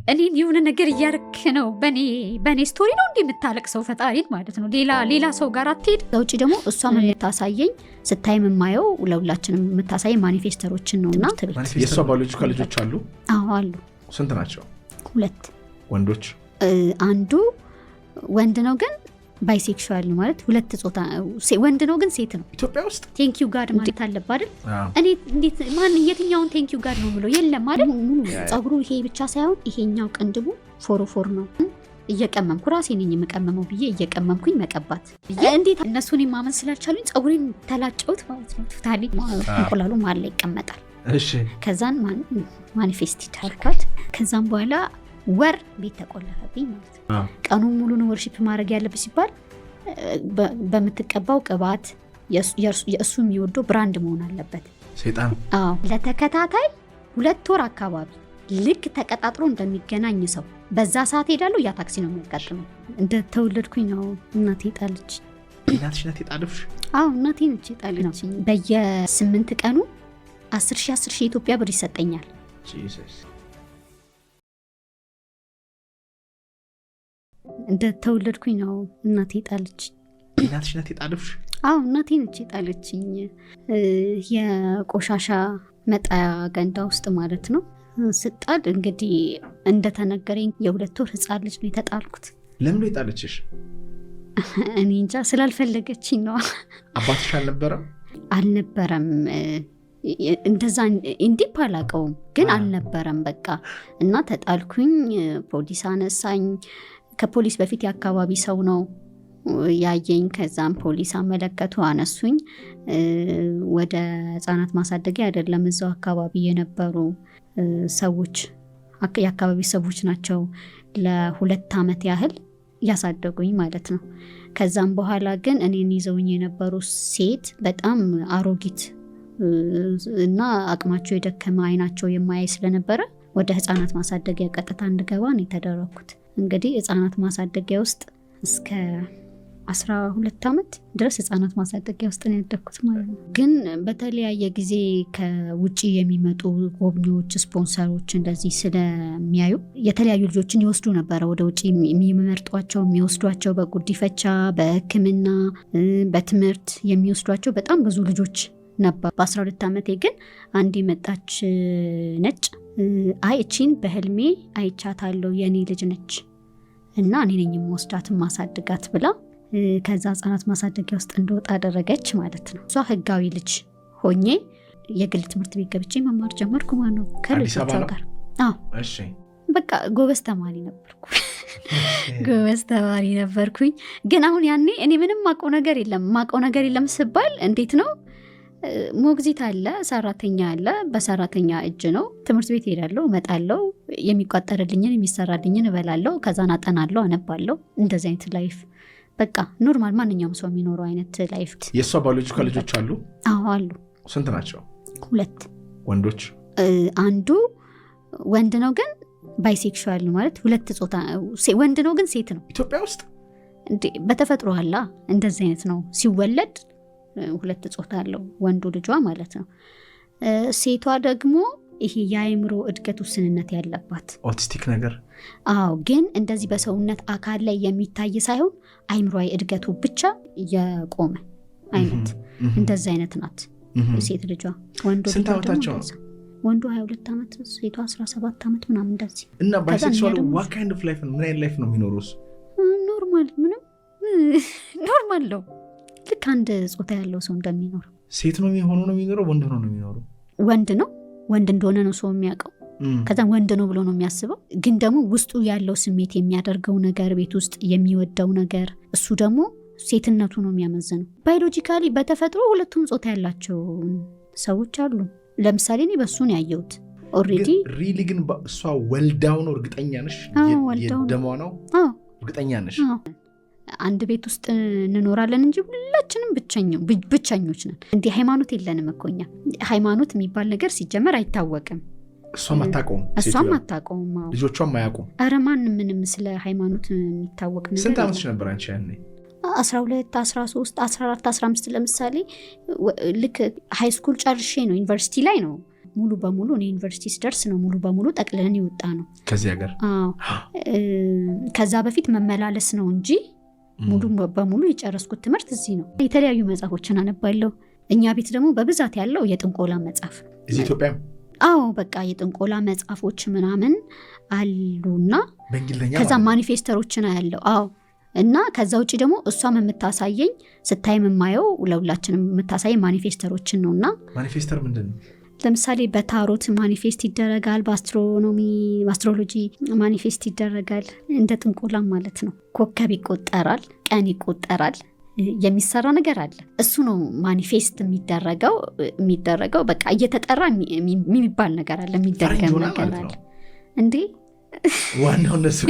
እኔ የሆነ ነገር እያረክ ነው በኔ ስቶሪ ነው እንደምታለቅሰው ፈጣሪን ማለት ነው። ሌላ ሰው ጋር አትሄድ። ከውጪ ደግሞ እሷ ምን ታሳየኝ ስታይ የማየው ለሁላችንም የምታሳይ ማኒፌስተሮችን ነውና የሷ ባዮሎጂካል ልጆች አሉ? አዎ አሉ። ስንት ናቸው? 2 ወንዶች። አንዱ ወንድ ነው ግን ባይሴክሹዋል ነው ማለት 2 ጾታ ወንድ ነው ግን ሴት ነው። ኢትዮጵያ ውስጥ ቴንክ ዩ ጋድ ማለት አለበት አይደል? እኔ እንዴት ማን የትኛውን ቴንክ ዩ ጋድ ነው ብሎ የለም አይደል? ሙሉ ጸጉሩ ይሄ ብቻ ሳይሆን ይሄኛው ቅንድቡ ፎሮፎር ነው። እየቀመምኩ ራሴ ነኝ የምቀመመው ብዬ እየቀመምኩኝ መቀባት እንዴት እነሱን ማመን ስላልቻሉኝ ጸጉሬን ተላጨውት ማለት ነው። ታሊ እንቁላሉ ማለ ይቀመጣል። እሺ ከዛን ማኒፌስት ይታርካት። ከዛን በኋላ ወር ቤት ተቆለፈብኝ ማለት ነው። ቀኑን ሙሉ ነው ወርሺፕ ማድረግ ያለብኝ ሲባል በምትቀባው ቅባት የእሱ የሚወደው ብራንድ መሆን አለበት ሰይጣን። ለተከታታይ 2 ወር አካባቢ ልክ ተቀጣጥሮ እንደሚገናኝ ሰው በዛ ሰዓት ሄዳለሁ። ያ ታክሲ ነው የሚያጋጥመው። እንደተወለድኩኝ ነው እናቴ ጣለች። እናትሽ ናት የጣለሽ? አዎ እናቴ ነች የጣለች። በየ8 ቀኑ 10,000 ኢትዮጵያ ብር ይሰጠኛል። ጂሰስ። እንደተወለድኩኝ ነው እናቴ ጣለች። እናትሽ ናት የጣለሽ? አዎ እናቴ ነች የጣለችኝ። የቆሻሻ መጣያ ገንዳ ውስጥ ማለት ነው። ስጣል እንግዲህ እንደተነገረኝ የ2 ወር ህፃን ልጅ ነው የተጣልኩት። ለምን ነው የጣለችሽ? እኔ እንጃ ስላልፈለገችኝ ነው። አባትሽ አልነበረም? አልነበረም። እንደዛ እንዲህ አላውቀውም ግን አልነበረም በቃ። እና ተጣልኩኝ። ፖሊስ አነሳኝ። ከፖሊስ በፊት የአካባቢ ሰው ነው ያየኝ። ከዛም ፖሊስ አመለከቱ፣ አነሱኝ። ወደ ህፃናት ማሳደጊያ አይደለም እዛው አካባቢ የነበሩ ሰዎች የአካባቢ ሰዎች ናቸው ለ2 ዓመት ያህል ያሳደጉኝ ማለት ነው። ከዛም በኋላ ግን እኔን ይዘውኝ የነበሩ ሴት በጣም አሮጊት እና አቅማቸው የደከመ አይናቸው የማያይ ስለነበረ ወደ ህፃናት ማሳደጊያ ቀጥታ እንድገባ ነው የተደረኩት። እንግዲህ ህፃናት ማሳደጊያ ውስጥ እስከ 12 ዓመት ድረስ ህፃናት ማሳደጊያ ውስጥ ነው ያደግኩት ማለት ነው። ግን በተለያየ ጊዜ ከውጪ የሚመጡ ጎብኚዎች፣ ስፖንሰሮች እንደዚህ ስለሚያዩ የተለያዩ ልጆችን ይወስዱ ነበረ ወደ ውጪ የሚመርጧቸው፣ የሚወስዷቸው በጉዲፈቻ፣ በህክምና፣ በትምህርት የሚወስዷቸው በጣም ብዙ ልጆች ነበር። በ12 ዓመቴ ግን አንድ የመጣች ነጭ እቺን በህልሜ አይቻታለሁ የኔ ልጅ ነች እና እኔ ነኝ የምወስዳት ማሳድጋት ብላ ከዛ ህፃናት ማሳደጊያ ውስጥ እንደወጣ አደረገች ማለት ነው። እሷ ህጋዊ ልጅ ሆኜ የግል ትምህርት ቤት ገብቼ መማር ጀመርኩ ማለት ነው ከልጆቿ ጋር። እሺ በቃ ጎበዝ ተማሪ ነበርኩኝ። ግን አሁን ያኔ እኔ ምንም ማቀው ነገር የለም ስባል እንዴት ነው ሞግዚት አለ፣ ሰራተኛ አለ። በሰራተኛ እጅ ነው። ትምህርት ቤት ሄዳለሁ፣ እመጣለሁ፣ የሚቋጠርልኝን የሚሰራልኝን እበላለሁ፣ ከዛን አጠናለሁ፣ አነባለሁ። እንደዚህ አይነት ላይፍ በቃ ኖርማል ማንኛውም ሰው የሚኖረው አይነት ላይፍ። የሷ ባዮሎጂካል ልጆች አሉ? አዎ አሉ። ስንት ናቸው? 2 ወንዶች። አንዱ ወንድ ነው ግን ባይሴክሹዋል ነው ማለት 2 ጾታ ወንድ ነው ግን ሴት ነው። ኢትዮጵያ ውስጥ በተፈጥሮ አላ እንደዚህ አይነት ነው። ሲወለድ 2 ጾታ አለው ወንዱ ልጇ ማለት ነው። ሴቷ ደግሞ ይሄ የአእምሮ እድገት ውስንነት ያለባት ኦቲስቲክ ነገር። አዎ ግን እንደዚህ በሰውነት አካል ላይ የሚታይ ሳይሆን አእምሮአዊ እድገቱ ብቻ የቆመ አይነት እንደዚህ አይነት ናት ሴት ልጇ። ወንዱ ስንት ዓመታቸው? ወንዱ 22 ዓመት ሴቷ 17 ዓመት ምናምን እንደዚህ። እና ባይሴክሹዋል what kind of life ነው? ምን አይነት ላይፍ ነው የሚኖሩት? ኖርማል ምንም ኖርማል ነው። ልክ አንድ ጾታ ያለው ሰው እንደሚኖር። ሴት ነው የሚኖረው ወንድ ነው የሚኖረው? ወንድ እንደሆነ ነው ሰው የሚያውቀው። ከዛ ወንድ ነው ብሎ ነው የሚያስበው። ግን ደግሞ ውስጡ ያለው ስሜት የሚያደርገው ነገር፣ ቤት ውስጥ የሚወደው ነገር እሱ ደግሞ ሴትነቱ ነው የሚያመዝነው። ባዮሎጂካሊ በተፈጥሮ 2ቱም ጾታ ያላቸው ሰዎች አሉ። ለምሳሌ እኔ በሱ ነው ያየሁት ኦሬዲ። ሪሊ ግን እሷ ወልዳው ነው? እርግጠኛ ነሽ? የደሟ ነው? እርግጠኛ ነሽ? አንድ ቤት ውስጥ እንኖራለን እንጂ ሁላችንም ብቸኞች ነን። እንዲህ ሃይማኖት የለንም እኮ እኛ። ሃይማኖት የሚባል ነገር ሲጀመር አይታወቅም። እሷም አታውቀውም። ልጆቿም አያውቁም። ኧረ ማንም ምንም ስለ ሃይማኖት የሚታወቅ ነገር። ስንት ዓመትሽ ነበር አንቺ ያኔ? 12 13 14 15 ለምሳሌ ልክ ሃይ ስኩል ጨርሼ ነው ዩኒቨርሲቲ ላይ ነው ሙሉ በሙሉ እኔ ዩኒቨርሲቲ ስደርስ ነው ሙሉ በሙሉ ጠቅልለን ይወጣ ነው ከዚህ ሀገር። ከዛ በፊት መመላለስ ነው እንጂ ሙሉ በሙሉ የጨረስኩት ትምህርት እዚህ ነው። የተለያዩ መጽሐፎችን አነባለሁ። እኛ ቤት ደግሞ በብዛት ያለው የጥንቆላ መጽሐፍ ነው። እዚህ ኢትዮጵያ? በቃ የጥንቆላ መጽሐፎች ምናምን አሉና በእንግሊዝኛ ከዛ ማኒፌስተሮችን ያለው እና ከዛ ውጪ ደግሞ እሷም የምታሳየኝ ስታይ የማየው ለሁላችንም የምታሳየኝ ማኒፌስተሮችን ነውና። ማኒፌስተር ምንድን ነው? ለምሳሌ በታሮት ማኒፌስት ይደረጋል፣ በአስትሮሎጂ ማኒፌስት ይደረጋል። እንደ ጥንቆላ ማለት ነው። ኮከብ ይቆጠራል፣ ቀን ይቆጠራል፣ የሚሰራ ነገር አለ። እሱ ነው ማኒፌስት የሚደረገው በቃ እየተጠራ የሚባል ነገር አለ፣ የሚደረገው ነገር አለ እንዴ ዋናው እነሱ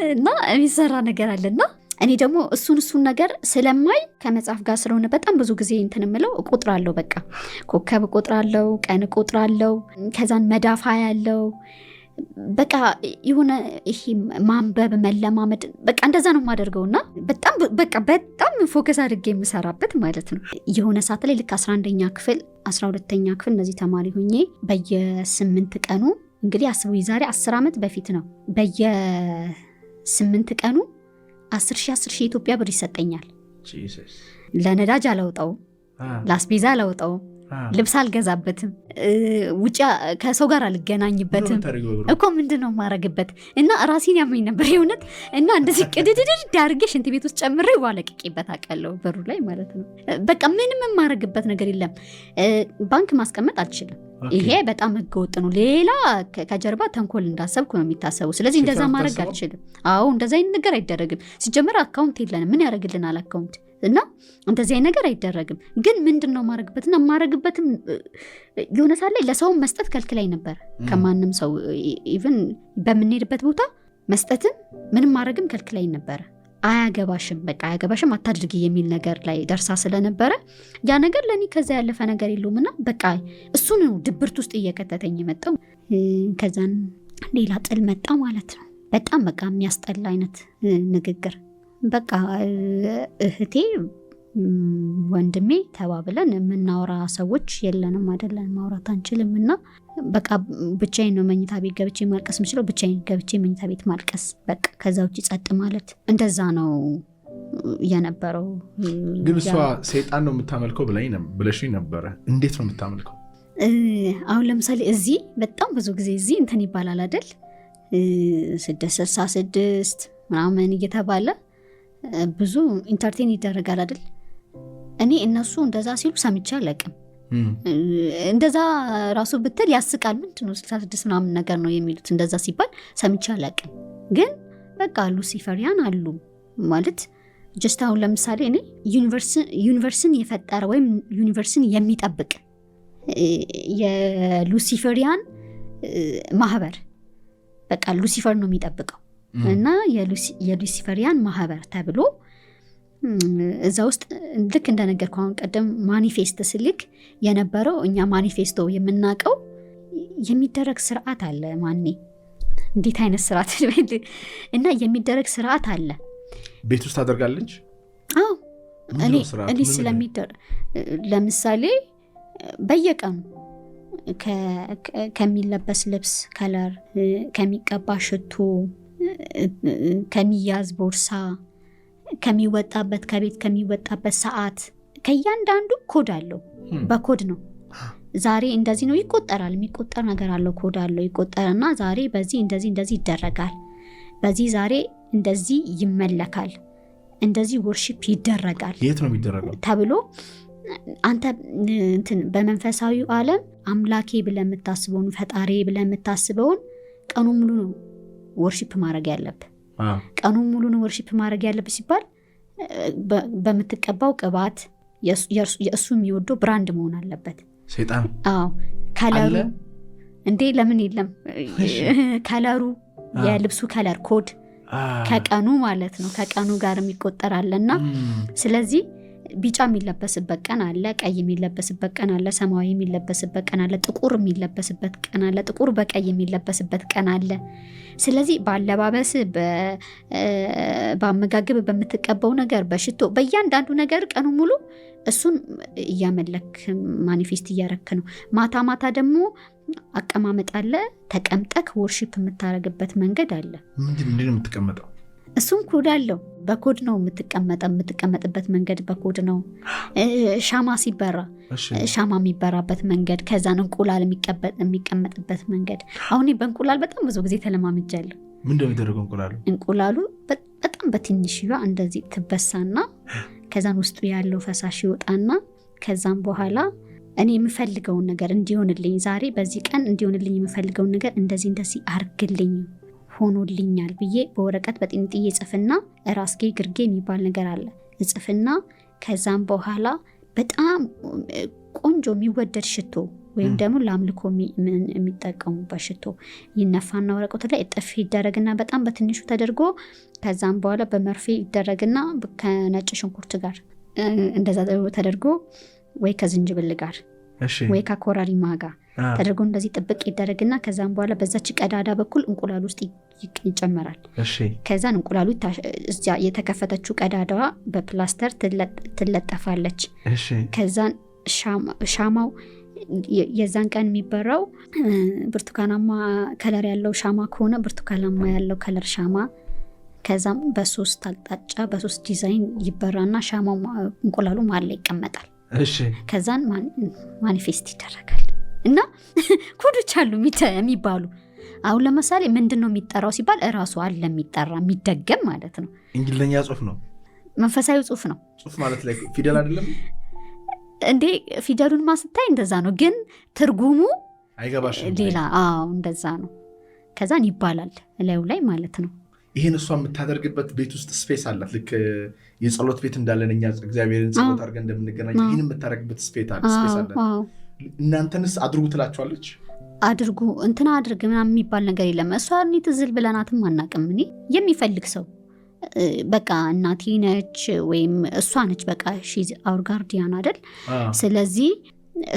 እና የሚሰራ ነገር አለና እኔ ደግሞ እሱን ነገር ስለማይ ከመጽሐፍ ጋር ስለሆነ በጣም ብዙ ጊዜ እንትን የምለው እቆጥራለሁ። በቃ ኮከብ እቆጥራለሁ፣ ቀን እቆጥራለሁ፣ ከዛን መዳፋ ያለው በቃ የሆነ ይሄ ማንበብ መለማመድ በቃ እንደዛ ነው የማደርገውና በጣም ፎከስ አድርጌ የምሰራበት ማለት ነው። የሆነ ሰዓት ላይ ልክ 11ኛ ክፍል 12ኛ ክፍል እነዚህ ተማሪ ሆኜ በየ8 ቀኑ እንግዲህ አስቡ የዛሬ 10 ዓመት በፊት ነው። በየ8 ቀኑ 10,000 የኢትዮጵያ ብር ይሰጠኛል። ለነዳጅ አላውጣው፣ ለአስቤዛ አላውጣው፣ ልብስ አልገዛበትም፣ ውጭ ከሰው ጋር አልገናኝበትም እኮ ምንድነው ማረግበት እና ራሴን ያመኝ ነበር የእውነት። እና እንደዚህ ቅድድድ ዳርጌ ሽንት ቤት ውስጥ ጨምሬ ዋለቅቄበት አውቃለሁ በሩ ላይ ማለት ነው። በቃ ምንም የማረግበት ነገር የለም። ባንክ ማስቀመጥ አልችልም። ይሄ በጣም ህገወጥ ነው። ሌላ ከጀርባ ተንኮል እንዳሰብኩ ነው የሚታሰቡ። ስለዚህ እንደዛ ማድረግ አልችልም። እንደዛ አይነት ነገር አይደረግም። ሲጀመር አካውንት የለንም። ምን ያደርግልናል አካውንት? እና እንደዚህ አይነት ነገር አይደረግም። ግን ምንድነው ማረግበትና ማረግበትም የሆነ ሰዓት ላይ ለሰው መስጠት ከልክላይ ነበር። ከማንም ሰው ኢቭን በምንሄድበት ቦታ መስጠትም ምንም ማረግም ከልክላይ ነበር። አያገባሽም በቃ አያገባሽም አታድርጊ የሚል ነገር ላይ ደርሳ ስለነበረ ያ ነገር ለኔ ከዛ ያለፈ ነገር የለውምና በቃ እሱ ነው ድብርት ውስጥ እየከተተኝ መጣው። ከዛን ሌላ ጥል መጣ ማለት ነው። በጣም በቃ የሚያስጠላ አይነት ንግግር በቃ እህቴ ወንድሜ ተባብለን የምናወራ ሰዎች የለንም አይደለን፣ ማውራት አንችልም። እና በቃ ብቻዬን ነው መኝታ ቤት ገብቼ ማልቀስ የምችለው፣ ብቻዬን ገብቼ መኝታ ቤት ማልቀስ በቃ ከዛ ውጭ ጸጥ ማለት እንደዛ ነው የነበረው። ግን እሷ ሰይጣን ነው የምታመልከው ብለሽኝ ነበረ። እንዴት ነው የምታመልከው? አሁን ለምሳሌ እዚህ በጣም ብዙ ጊዜ እዚህ እንትን ይባላል አይደል 666 ምናምን እየተባለ ብዙ ኢንተርቴን ይደረጋል አይደል? እኔ እነሱ እንደዛ ሲሉ ሰምቼ አላውቅም። እንደዛ ራሱ ብትል ያስቃል። ምንድነው 66 ምናምን ነገር ነው የሚሉት እንደዛ ሲባል ሰምቼ አላውቅም። ግን በቃ ሉሲፈሪያን አሉ ማለት ጀስት አሁን ለምሳሌ እኔ ዩኒቨርስን የፈጠረ ወይም ዩኒቨርስን የሚጠብቅ የሉሲፈሪያን ማህበር በቃ ሉሲፈር ነው የሚጠብቀው እና የሉሲፈሪያን ማህበር ተብሎ እዛ ውስጥ ልክ እንደነገርኩ አሁን ቀደም ማኒፌስት ስልክ የነበረው እኛ ማኒፌስቶ የምናውቀው የሚደረግ ስርዓት አለ። ማኔ እንዴት አይነት ስርዓት እና የሚደረግ ስርዓት አለ። ቤት ውስጥ አደርጋለች። እኔ ስለሚደረግ ለምሳሌ በየቀኑ ከሚለበስ ልብስ ከለር፣ ከሚቀባ ሽቶ፣ ከሚያዝ ቦርሳ፣ ከሚወጣበት ከቤት ከሚወጣበት ሰዓት ከእያንዳንዱ ኮድ አለው። በኮድ ነው። ዛሬ እንደዚህ ነው ይቆጠራል። የሚቆጠር ነገር አለው። ኮድ አለው። ይቆጠርና ዛሬ በዚህ እንደዚህ ይደረጋል፣ በዚህ ዛሬ እንደዚህ ይመለካል፣ እንደዚህ ወርሺፕ ይደረጋል። የት ነው የሚደረገው ተብሎ አንተ እንትን በመንፈሳዊው ዓለም አምላኬ ብለህ የምታስበውን ፈጣሪ ብለህ የምታስበውን ቀኑ ሙሉ ነው ወርሺፕ ማድረግ ያለብህ። ቀኑ ሙሉ ነው ወርሺፕ ማድረግ ያለብህ ሲባል በምትቀባው ቅባት የእሱ የሚወደው ብራንድ መሆን አለበት። ሰይጣን ከለሩ እንዴ ለምን የለም? ከለሩ የልብሱ ከለር ኮድ ከቀኑ ማለት ነው ከቀኑ ጋር የሚቆጠራልና ስለዚህ ቢጫ የሚለበስበት ቀን አለ፣ ቀይ የሚለበስበት ቀን አለ፣ ሰማያዊ የሚለበስበት ቀን አለ፣ ጥቁር የሚለበስበት ቀን አለ፣ ጥቁር በቀይ የሚለበስበት ቀን አለ። ስለዚህ በአለባበስ፣ በአመጋገብ፣ በምትቀበው ነገር፣ በሽቶ፣ በእያንዳንዱ ነገር ቀኑ ሙሉ እሱን እያመለክ ማኒፌስት እያረክ ነው። ማታ ማታ ደግሞ አቀማመጥ አለ። ተቀምጠክ ወርሺፕ የምታረግበት መንገድ አለ። ምንድን ነው የምትቀመጠው? እሱም ኮድ አለው። በኮድ ነው የምትቀመጥበት መንገድ በኮድ ነው። ሻማ ሲበራ ሻማ የሚበራበት መንገድ፣ ከዛን እንቁላል የሚቀመጥበት መንገድ። አሁን በእንቁላል በጣም ብዙ ጊዜ ተለማምጃለሁ። ምንድን ነው የሚደረገው? እንቁላሉ በጣም በትንሽዋ እንደዚህ ትበሳና ከዛን ውስጡ ያለው ፈሳሽ ይወጣና ከዛም በኋላ እኔ የምፈልገውን ነገር እንዲሆንልኝ፣ ዛሬ በዚህ ቀን እንዲሆንልኝ የምፈልገውን ነገር እንደዚህ አርግልኝ ሆኖልኛል ብዬ በወረቀት በጥንጥዬ ጽፍና ራስጌ ግርጌ የሚባል ነገር አለ ጽፍና ከዛም በኋላ በጣም ቆንጆ የሚወደድ ሽቶ ወይም ደግሞ ለአምልኮ የሚጠቀሙበት ሽቶ ይነፋና ወረቀቱ ላይ እጥፍ ይደረግና በጣም በትንሹ ተደርጎ ከዛም በኋላ በመርፌ ይደረግና ከነጭ ሽንኩርት ጋር እንደዛ ተደርጎ ወይ ከዝንጅብል ጋር ወይ ከኮረሪማ ጋር ተደርጎ እንደዚህ ጥብቅ ይደረግና ከዛም በኋላ በዛች ቀዳዳ በኩል እንቁላሉ ውስጥ ይጨመራል። ከዛን እንቁላሉ እዚያ የተከፈተችው ቀዳዳዋ በፕላስተር ትለጠፋለች። ከዛን ሻማው የዛን ቀን የሚበራው ብርቱካናማ ከለር ያለው ሻማ ከሆነ ብርቱካናማ ያለው ከለር ሻማ፣ ከዛም በሶስት አቅጣጫ በሶስት ዲዛይን ይበራና ሻማው እንቁላሉ መሀል ላይ ይቀመጣል። ከዛን ማኒፌስት ይደረጋል። እና ኮዶች አሉ የሚባሉ። አሁን ለምሳሌ ምንድን ነው የሚጠራው ሲባል እራሱ አለ የሚጠራ የሚደገም ማለት ነው። እንግሊዝኛ ጽሁፍ ነው፣ መንፈሳዊ ጽሁፍ ነው። ጽሁፍ ማለት ላይ ፊደል አይደለም እንዴ? ፊደሉን ማስታይ እንደዛ ነው፣ ግን ትርጉሙ አይገባሽ ሌላ። አዎ እንደዛ ነው። ከዛን ይባላል ላዩ ላይ ማለት ነው። ይህን እሷ የምታደርግበት ቤት ውስጥ ስፔስ አላት። ልክ የጸሎት ቤት እንዳለን እኛ እግዚአብሔርን ጸሎት አድርገን እንደምንገናኝ ይህን የምታደርግበት ስፔስ አለ። እናንተንስ አድርጉ ትላቸዋለች? አድርጉ እንትና አድርግ ምናምን የሚባል ነገር የለም። እሷ እኔ ትዝል ብለናትም አናቅም። እኔ የሚፈልግ ሰው በቃ እናቴ ነች ወይም እሷ ነች በቃ ሺዝ አውር ጋርዲያን አይደል? ስለዚህ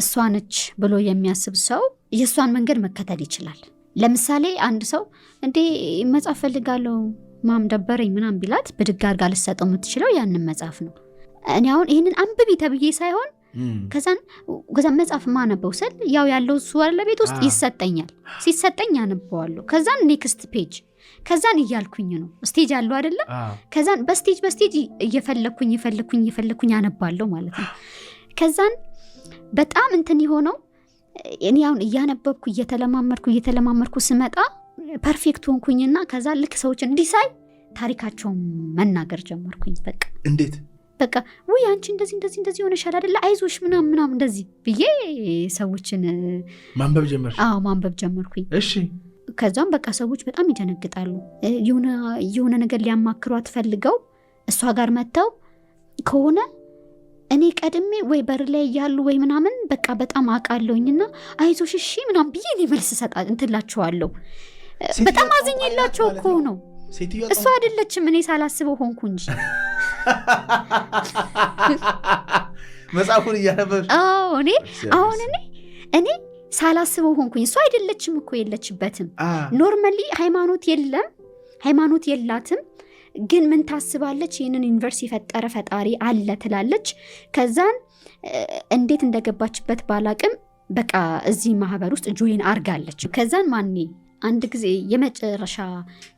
እሷ ነች ብሎ የሚያስብ ሰው የእሷን መንገድ መከተል ይችላል። ለምሳሌ አንድ ሰው እንዴ መጽሐፍ ፈልጋለሁ ማም ደበረኝ ምናምን ቢላት ብድግ አድርጋ ልትሰጠው የምትችለው ያንን መጽሐፍ ነው። እኔ አሁን ይህንን አንብቢ ተብዬ ሳይሆን ከዛን መጽሐፍ ማነበው ስል ያው ያለው እሱ አለ ቤት ውስጥ ይሰጠኛል። ሲሰጠኝ አነበዋለሁ። ከዛን ኔክስት ፔጅ ከዛን እያልኩኝ ነው። ስቴጅ አለው አይደለም? ከዛን በስቴጅ እየፈለኩኝ አነባለሁ ማለት ነው። ከዛን በጣም እንትን የሆነው እኔ አሁን እያነበብኩ እየተለማመርኩ ስመጣ ፐርፌክት ሆንኩኝና ከዛ ልክ ሰዎች እንዲሳይ ታሪካቸውን መናገር ጀመርኩኝ። በቃ እንዴት በቃ ወይ አንቺ እንደዚህ ሆነሻል አይደለ አይዞሽ ምናምን እንደዚህ ብዬ ሰዎችን ማንበብ ጀመርሽ? አዎ ማንበብ ጀመርኩኝ። እሺ። ከዛም በቃ ሰዎች በጣም ይደነግጣሉ። የሆነ ነገር ሊያማክሯት ፈልገው እሷ ጋር መጥተው ከሆነ እኔ ቀድሜ ወይ በር ላይ ያሉ ወይ ምናምን በቃ በጣም አውቃለሁኝና አይዞሽ እሺ ምናምን ብዬ እኔ መልስ ሰጣት እንትላቸዋለሁ። በጣም አዝኜላቸው እኮ ነው። እሷ አይደለችም እኔ ሳላስበው ሆንኩ እንጂ መጽሐፉን እያነበብሽ? አዎ እኔ ሳላስበው ሆንኩኝ። እሷ አይደለችም እኮ የለችበትም። ኖርማሊ ሃይማኖት የላትም ግን ምን ታስባለች? ይህንን ዩኒቨርስ የፈጠረ ፈጣሪ አለ ትላለች። ከዛን እንዴት እንደገባችበት ባላቅም በቃ እዚህ ማህበር ውስጥ ጆይን አርጋለች። ከዛን ማኔ አንድ ጊዜ የመጨረሻ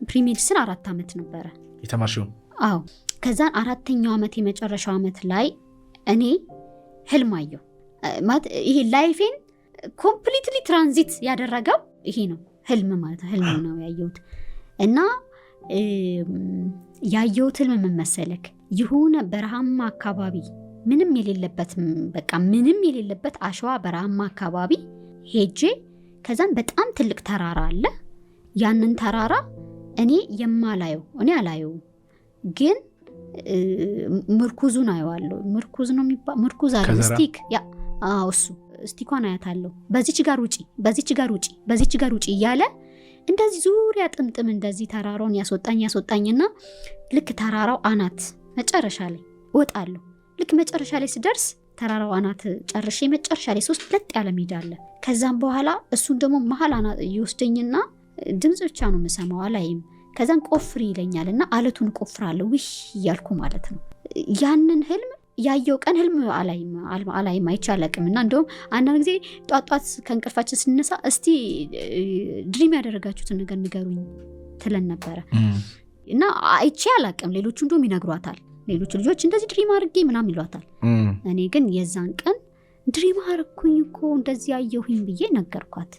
ፕሪሜዲስን 4 ዓመት ነበረ የተማርሽው? አዎ። ከዛን 4ኛው ዓመት የመጨረሻው ዓመት ላይ እኔ ህልም አየሁ። ማለት ይሄ ላይፌን ኮምፕሊትሊ ትራንዚት ያደረገው ይሄ ነው። ህልም ማለት ህልም ነው ያየሁት። እና ያየሁት ህልም ምን መሰለክ? የሆነ በረሃማ አካባቢ ምንም የሌለበት አሸዋ በረሃማ አካባቢ ሄጄ ከዛን በጣም ትልቅ ተራራ አለ። ያንን ተራራ እኔ አላየው ግን ምርኩዙን አየዋለሁ። ምርኩዝ ነው የሚባል ምርኩዝ አለ ስቲክ እሱ ስቲኳን አያታለሁ። በዚች ጋር ውጪ እያለ እንደዚህ ዙሪያ ጥምጥም እንደዚህ ተራራውን ያስወጣኝና ልክ ተራራው አናት መጨረሻ ላይ እወጣለሁ። ልክ መጨረሻ ላይ ስደርስ ተራራው አናት ጨርሼ መጨረሻ ላይ 3 ለጥ ያለ ሜዳ አለ። ከዛም በኋላ እሱን ደግሞ መሀል አናት ይወስደኝና ድምጽ ብቻ ነው የምሰማው አላይም። ከዛን ቆፍሪ ይለኛል እና አለቱን ቆፍራለሁ ውይ እያልኩ ማለት ነው። ያንን ህልም ያየው ቀን ህልም አላይም አይቻለቅም። እና እንደውም አንዳንድ ጊዜ ጧጧት ከእንቅልፋችን ስንነሳ እስቲ ድሪም ያደረጋችሁትን ነገር ንገሩኝ ትለን ነበረ እና አይቼ አላቅም። ሌሎቹ እንደውም ይነግሯታል። ሌሎቹ ልጆች እንደዚህ ድሪም አድርጌ ምናምን ይሏታል። እኔ ግን የዛን ቀን ድሪም አርኩኝ እኮ እንደዚህ ያየሁኝ ብዬ ነገርኳት።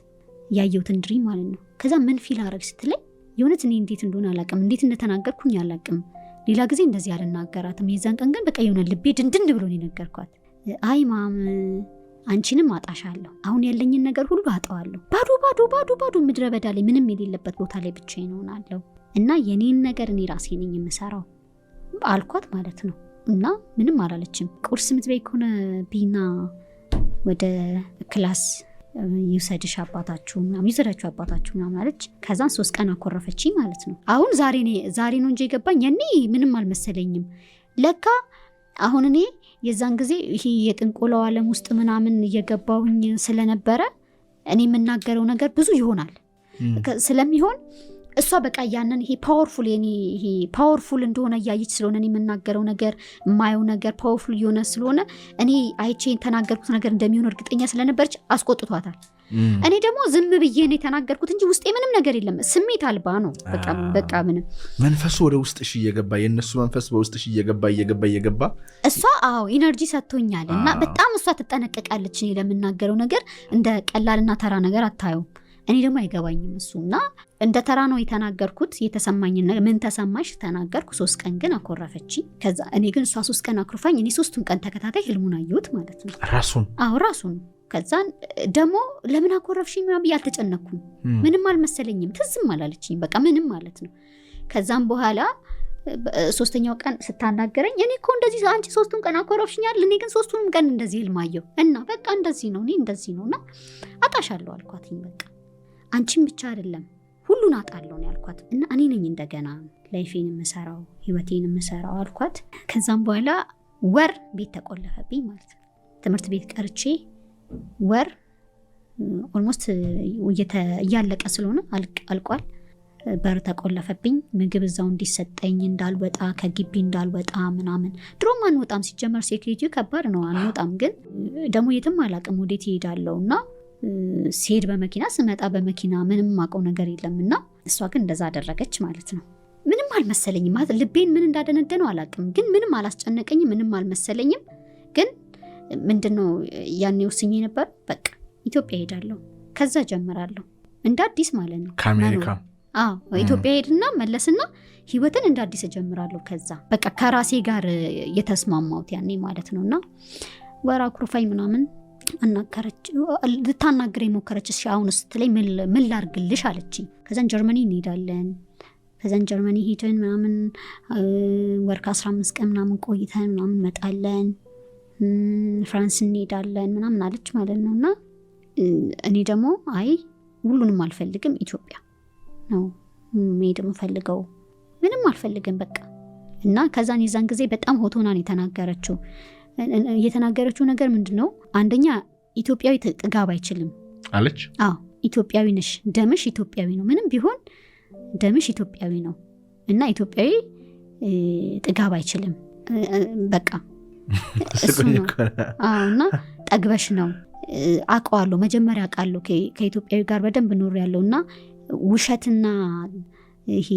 ያየሁትን ድሪም ማለት ነው። ከዛ ምን ፊል አረግ ስትለኝ የእውነት እኔ እንዴት እንደሆነ አላቅም፣ እንዴት እንደተናገርኩኝ አላቅም። ሌላ ጊዜ እንደዚህ አልናገራትም። የዛን ቀን ግን በቃ የሆነ ልቤ ድንድን ብሎ ነው የነገርኳት። አይ ማም አንቺንም አጣሻለሁ፣ አሁን ያለኝን ነገር ሁሉ አጣዋለሁ፣ ባዶ ባዶ ባዶ ባዶ ምድረ በዳ ላይ ምንም የሌለበት ቦታ ላይ ብቻዬን እሆናለሁ እና የኔን ነገር እኔ ራሴ ነኝ የምሰራው አልኳት ማለት ነው። እና ምንም አላለችም። ቁርስ ምትበይ ከሆነ ቢና ወደ ክላስ ይውሰድሽ አባታችሁ ምናምን ይዘራችሁ አባታችሁ ምናምን አለች። ከዛን 3 ቀን አኮረፈችኝ ማለት ነው። አሁን ዛሬ ነው እንጂ የገባኝ ያኔ ምንም አልመሰለኝም። ለካ አሁን እኔ የዛን ጊዜ ይሄ የጥንቆላው ዓለም ውስጥ ምናምን እየገባሁኝ ስለነበረ እኔ የምናገረው ነገር ብዙ ይሆናል ስለሚሆን እሷ በቃ ያንን ይሄ ፓወርፉል እንደሆነ እያየች ስለሆነ እኔ የምናገረው ነገር የማየው ነገር ፓወርፉል የሆነ ስለሆነ እኔ አይቼ የተናገርኩት ነገር እንደሚሆን እርግጠኛ ስለነበረች አስቆጥቷታል። እኔ ደግሞ ዝም ብዬ ነው የተናገርኩት እንጂ ውስጤ ምንም ነገር የለም። ስሜት አልባ ነው በቃ ምንም። መንፈሱ ወደ ውስጥሽ እየገባ የነሱ መንፈስ በውስጥሽ እየገባ እሷ ኢነርጂ ሰጥቶኛል። እና በጣም እሷ ትጠነቀቃለች። እኔ ለምናገረው ነገር እንደ ቀላልና ተራ ነገር አታየውም። እኔ ደግሞ አይገባኝም እሱ። እና እንደ ተራ ነው የተናገርኩት። የተሰማኝ ምን ተሰማሽ ተናገርኩ። 3 ቀን ግን አኮረፈች። ከዛ እኔ ግን እሷ 3 ቀን አኩርፋኝ እኔ 3ቱን ቀን ተከታታይ ህልሙን አየሁት ማለት ነው። ራሱን ከዛን ደግሞ ለምን አኮረፍሽኝ ምናምን ብዬ አልተጨነኩም። ምንም አልመሰለኝም። ትዝም አላለችኝ በቃ ምንም ማለት ነው። ከዛም በኋላ 3ኛው ቀን ስታናገረኝ እኔ እኮ እንደዚህ አንቺ 3ቱን ቀን አኮረፍሽኛል፣ እኔ ግን 3ቱንም ቀን እንደዚህ ህልም አየሁ እና በቃ እንደዚህ ነው እኔ እንደዚህ ነውና አጣሻለሁ አልኳትኝ። በቃ አንቺም ብቻ አይደለም ሁሉን አጣለው ነው ያልኳት። እና እኔ ነኝ እንደገና ላይፌን የምሰራው ህይወቴን የምሰራው አልኳት። ከዛም በኋላ ወር ቤት ተቆለፈብኝ ማለት ነው። ትምህርት ቤት ቀርቼ ወር ኦልሞስት እያለቀ ስለሆነ አልቋል። በር ተቆለፈብኝ። ምግብ እዛው እንዲሰጠኝ እንዳልወጣ ከግቢ እንዳልወጣ ምናምን። ድሮም አንወጣም ሲጀመር ሴክሬቲው ከባድ ነው አንወጣም። ግን ደግሞ የትም አላቅም ወዴት ይሄዳለው እና ሲሄድ በመኪና ስመጣ በመኪና ምንም ማቀው ነገር የለምና እሷ ግን እንደዛ አደረገች ማለት ነው። ምንም አልመሰለኝም ማለት ልቤን ምን እንዳደነደነው አላቅም። ግን ምንም አላስጨነቀኝም፣ ምንም አልመሰለኝም። ግን ምንድነው ያኔ ወስኜ ነበር በቃ ኢትዮጵያ ሄዳለሁ፣ ከዛ ጀምራለሁ እንደ አዲስ ማለት ነው ከአሜሪካ ኢትዮጵያ ሄድና መለስና ህይወትን እንደ አዲስ ጀምራለሁ። ከዛ በቃ ከራሴ ጋር የተስማማሁት ያኔ ማለት ነውና ወራ ኩርፋይ ምናምን አናገረች። ልታናግረኝ ሞከረች። እሺ አሁን ስትለኝ ምን ላርግልሽ አለችኝ። ከዛን ጀርመኒ እንሄዳለን። ከዛን ጀርመኒ ሄደን ምናምን ወር ከ15 ቀን ምናምን ቆይተን ምናምን መጣለን። ፍራንስ እንሄዳለን ምናምን አለች ማለት ነውና እኔ ደግሞ አይ ሁሉንም አልፈልግም ኢትዮጵያ ነው መሄድ የምፈልገው፣ ምንም አልፈልግም በቃ። እና ከዛን የዛን ጊዜ በጣም ሆቶናን የተናገረችው ነገር ምንድነው? አንደኛ ኢትዮጵያዊ ጥጋብ አይችልም አለች። ኢትዮጵያዊ ነሽ፣ ደምሽ ኢትዮጵያዊ ነው፣ ምንም ቢሆን ደምሽ ኢትዮጵያዊ ነው እና ኢትዮጵያዊ ጥጋብ አይችልም በቃ እሱ ነው። እና ጠግበሽ ነው አውቀዋለሁ፣ መጀመሪያ አውቃለሁ ከኢትዮጵያዊ ጋር በደንብ ኖር ያለውና ውሸትና ይሄ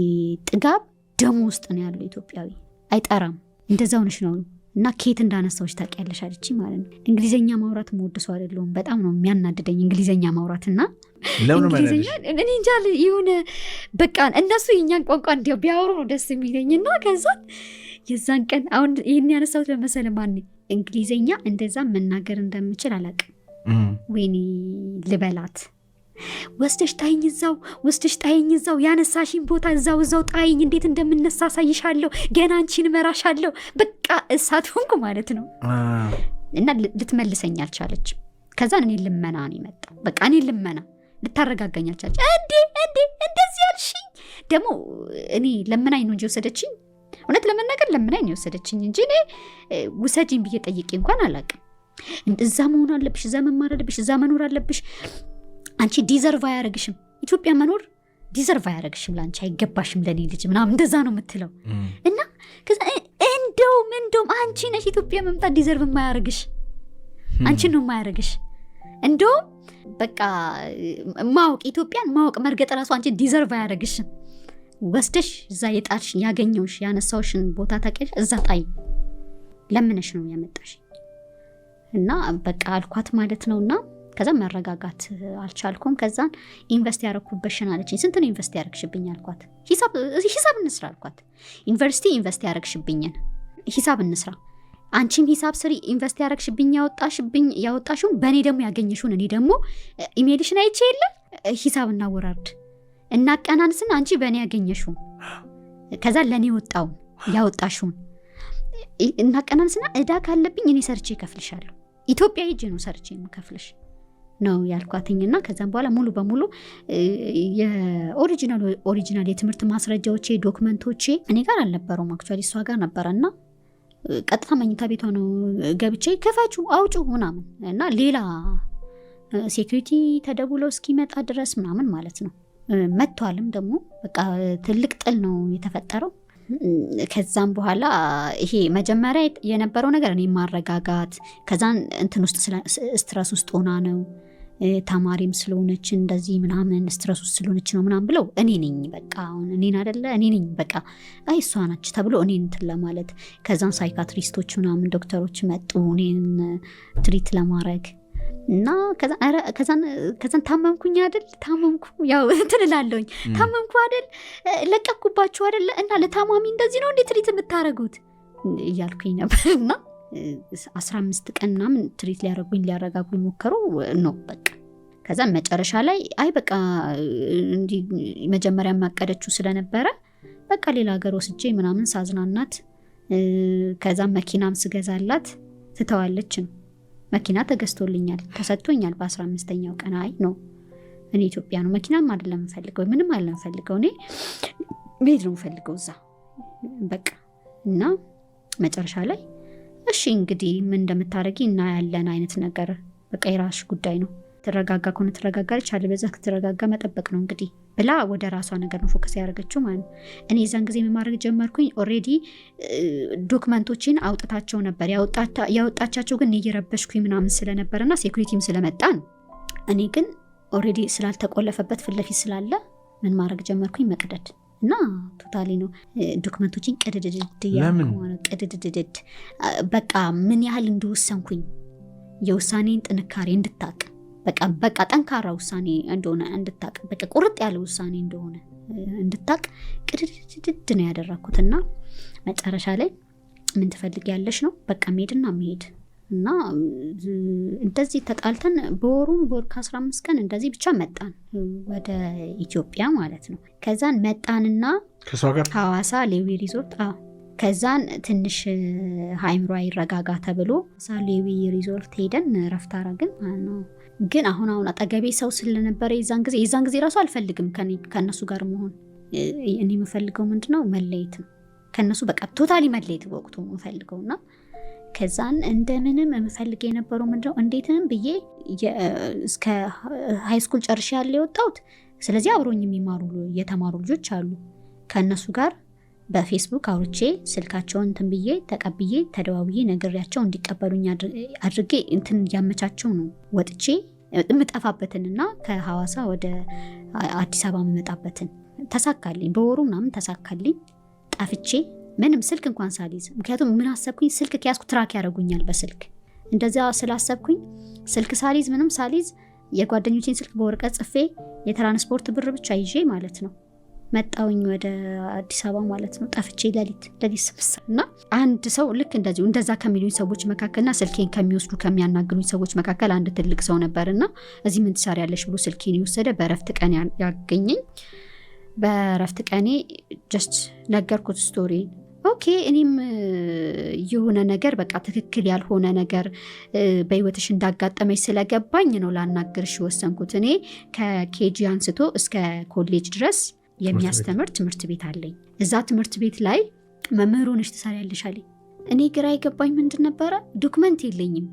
ጥጋብ ደሙ ውስጥ ነው ያለው። ኢትዮጵያዊ አይጠራም፣ እንደዛው ነሽ ነው እና ኬት እንዳነሳዎች ታውቂያለሽ አለች ማለት ነው። እንግሊዘኛ ማውራት መወድሰው አይደለሁም፣ በጣም ነው የሚያናድደኝ እንግሊዘኛ ማውራትና እንግሊዘኛ እኔ እንጃ የሆነ በቃ እነሱ የኛን ቋንቋ እንዲያው ቢያወሩ ነው ደስ የሚለኝና ከዛ የዛን ቀን አሁን ይሄን ያነሳሁት ለመሰለ ማን እንግሊዘኛ እንደዛ መናገር እንደምችል አላውቅም። ወይኔ ልበላት ወስደሽ ጣይኝ እዛው ያነሳሽን ቦታ እዛው ጣይኝ፣ እንዴት እንደምነሳ ሳይሻለሁ፣ ገና አንቺን መራሻለሁ። በቃ እሳት ሆንኩ ማለት ነው። እና ልትመልሰኝ አልቻለች። ከዛን እኔ ልመና ነው የመጣው። በቃ እኔ ልመና ልታረጋጋኝ አልቻለች። እንዴ እንደዚህ ያልሽኝ ደግሞ እኔ ለመናኝ ነው እንጂ ወሰደችኝ። እውነት ለመናገር ቀን ለምናኝ ወሰደችኝ እንጂ እኔ ውሰጂኝ ብዬ ጠይቄ እንኳን አላውቅም። እዛ መሆን አለብሽ፣ እዛ መማር አለብሽ፣ እዛ መኖር አለብሽ፣ አንቺ ዲዘርቭ አያረግሽም፣ ኢትዮጵያ መኖር ዲዘርቭ አያረግሽም፣ ላንቺ አይገባሽም፣ ለኔ ልጅ ምናምን እንደዛ ነው የምትለው። እና ከዛ እንደውም አንቺ ነሽ ኢትዮጵያ መምጣት ዲዘርቭ የማያረግሽ፣ አንቺን ነው የማያረግሽ። እንደውም በቃ ማወቅ ኢትዮጵያን ማወቅ መርገጥ ራሱ አንቺ ዲዘርቭ አያረግሽም። ወስደሽ እዛ የጣልሽ ያገኘውሽ ያነሳውሽን ቦታ ታውቂያለሽ፣ እዛ ጣይ ለምነሽ ነው ያመጣሽ። እና በቃ አልኳት ማለት ነውና ከዛ መረጋጋት አልቻልኩም። ከዛን ኢንቨስት ያረኩበሽን አለችኝ። ስንት ነው ኢንቨስት ያረክሽብኝ አልኳት። ሂሳብ እንስራ አልኳት። ዩኒቨርሲቲ ኢንቨስት ያረክሽብኝን ሂሳብ እንስራ፣ አንቺም ሂሳብ ስሪ። ኢንቨስት ያረክሽብኝ ያወጣሽውን በእኔ ደግሞ ያገኘሽውን እኔ ደግሞ ኢሜልሽን አይቼ የለ ሂሳብ እናወራርድ እናቀናንስን፣ አንቺ በእኔ ያገኘሽውን ከዛ ለእኔ ያወጣሽውን እናቀናንስና እዳ ካለብኝ እኔ ሰርቼ ከፍልሻለሁ፣ ኢትዮጵያ ሄጄ ነው ሰርቼ የምከፍልሽ ነው ያልኳትኝና ከዛም በኋላ ሙሉ በሙሉ የኦሪጂናል የትምህርት ማስረጃዎቼ ዶክመንቶቼ እኔ ጋር አልነበረውም። አክቹዋሊ እሷ ጋር ነበረና ቀጥታ መኝታ ቤቷ ነው ገብቼ ከፋቹ አውጩ ምናምን እና ሌላ ሴኩሪቲ ተደውሎ እስኪመጣ ድረስ ምናምን ማለት ነው። መጥቷልም ደግሞ በቃ ትልቅ ጥል ነው የተፈጠረው። ከዛም በኋላ ይሄ መጀመሪያ የነበረው ነገር እኔ ማረጋጋት፣ ከዛን እንትን ውስጥ ስትረስ ውስጥ ሆና ነው ተማሪም ስለሆነች እንደዚህ ምናምን ስትረስ ውስጥ ስለሆነች ነው ምናምን ብለው እኔ ነኝ በቃ እኔን አይደለ እኔ ነኝ በቃ አይ እሷ ናች ተብሎ እኔን እንትን ለማለት ከዛን ሳይካትሪስቶች ምናምን ዶክተሮች መጡ እኔን ትሪት ለማድረግ እና ከዛን ታመምኩኝ አይደል ታመምኩ ያው ትልላለሁኝ ታመምኩ አይደል ለቀኩባችሁ አይደል እና ለታማሚ እንደዚህ ነው እንዴት ትሪት የምታረጉት እያልኩኝ ነበርና 15 ቀን ምናምን ትሪት ሊያረጋጉኝ ሞከሩ ነው በቃ። ከዛን መጨረሻ ላይ አይ በቃ እንዲ መጀመሪያ ማቀደችው ስለነበረ በቃ ሌላ ሀገር ወስጄ ምናምን ሳዝናናት ከዛን መኪናም ስገዛላት ትተዋለች ነው። መኪና ተገዝቶልኛል ተሰጥቶኛል በ15ኛው ቀን። አይ ነው እኔ ኢትዮጵያ ነው መኪናም አይደለም ፈልገው ምንም አይደለም ፈልገው እኔ ቤት ነው ፈልገው እዛ በቃ። እና መጨረሻ ላይ እሺ እንግዲህ ምን እንደምታረጊ እና ያለን አይነት ነገር በቃ የራስሽ ጉዳይ ነው፣ ተረጋጋ ከሆነ ተረጋጋለች አለ በዛ ከተረጋጋ መጠበቅ ነው እንግዲህ ብላ ወደ ራሷ ነገር ነው ፎከስ ያደረገችው ማለት ነው። እኔ እዛን ጊዜ ማድረግ ጀመርኩኝ። ኦሬዲ ዶክመንቶችን አውጥታቸው ነበር ያወጣቻቸው ግን እየረበሽኩኝ ምናምን ስለነበርና ሴኩሪቲም ስለመጣ ነው። እኔ ግን ኦሬዲ ስላልተቆለፈበት ፊት ለፊት ስላለ ምን ማድረግ ጀመርኩኝ መቅደድ እና ቶታሊ ነው ዶክመንቶችን ቅድድድ በቃ ምን ያህል እንደወሰንኩኝ የውሳኔን ጥንካሬ እንድታቅ በቃ ጠንካራ ውሳኔ እንደሆነ እንድታቅ በቃ ቁርጥ ያለ ውሳኔ እንደሆነ እንድታቅ ቅድድድ ነው ያደረኩትና መጨረሻ ላይ ምን ትፈልጊያለሽ ነው በቃ መሄድና መሄድ እና እንደዚህ ተጣልተን በወሩን ከ15 ቀን እንደዚህ ብቻ መጣን ወደ ኢትዮጵያ ማለት ነው። ከዛን መጣንና ሐዋሳ ሌዊ ሪዞርት ከዛን ትንሽ ሃይምሮ ይረጋጋ ተብሎ ሌዊ ሪዞርት ሄደን ረፍት አረግን ነው። ግን አሁን አጠገቤ ሰው ስለነበረ የዛን ጊዜ ራሱ አልፈልግም ከነሱ ጋር መሆን። እኔ የምፈልገው ምንድነው መለየት ነው ከነሱ በቃ ቶታሊ መለየት ወቅቱ የምፈልገውና ከዛን እንደምንም የምፈልግ የነበረው ምንድነው እንዴትንም ብዬ እስከ ሃይ ስኩል ጨርሼ ያለ የወጣሁት። ስለዚህ አብሮኝ የተማሩ ልጆች አሉ ከነሱ ጋር በፌስቡክ አውርቼ ስልካቸውን እንትን ብዬ ተቀብዬ ተደዋውዬ ነግሬያቸው እንዲቀበሉኝ አድርጌ እንትን ያመቻቸው ነው ወጥቼ የምጠፋበትንና ከሐዋሳ ወደ አዲስ አበባ የምመጣበትን ተሳካልኝ። በወሩ ምናምን ተሳካልኝ። ጠፍቼ ምንም ስልክ እንኳን ሳልይዝ፣ ምክንያቱም ምን አሰብኩኝ ስልክ ከያዝኩ ትራክ ያደርጉኛል በስልክ እንደዛ ስላሰብኩኝ ስልክ ሳልይዝ ምንም ሳልይዝ የጓደኞቼን ስልክ በወረቀት ጽፌ የትራንስፖርት ብር ብቻ ይዤ ማለት ነው መጣውኝ ወደ አዲስ አበባ ማለት ነው። ጠፍቼ ለሊት ስምስና አንድ ሰው ልክ እንደዛ ከሚሉኝ ሰዎች መካከልና ስልኬን ከሚወስዱ ከሚያናግሩኝ ሰዎች መካከል አንድ ትልቅ ሰው ነበርና እዚህ ምን ትሰሪያለሽ ብሎ ስልኬን የወሰደ በረፍት ቀን ያገኘኝ። በረፍት ቀኔ ጀስት ነገርኩት ስቶሪ። ኦኬ እኔም የሆነ ነገር በቃ ትክክል ያልሆነ ነገር በህይወትሽ እንዳጋጠመኝ ስለገባኝ ነው ላናግርሽ ወሰንኩት። እኔ ከኬጂ አንስቶ እስከ ኮሌጅ ድረስ የሚያስተምር ትምህርት ቤት አለኝ። እዛ ትምህርት ቤት ላይ መምህሩ ነሽ ትሰሪያለሽ አለኝ። እኔ ግራ የገባኝ ምንድን ነበረ፣ ዶክመንት የለኝም፣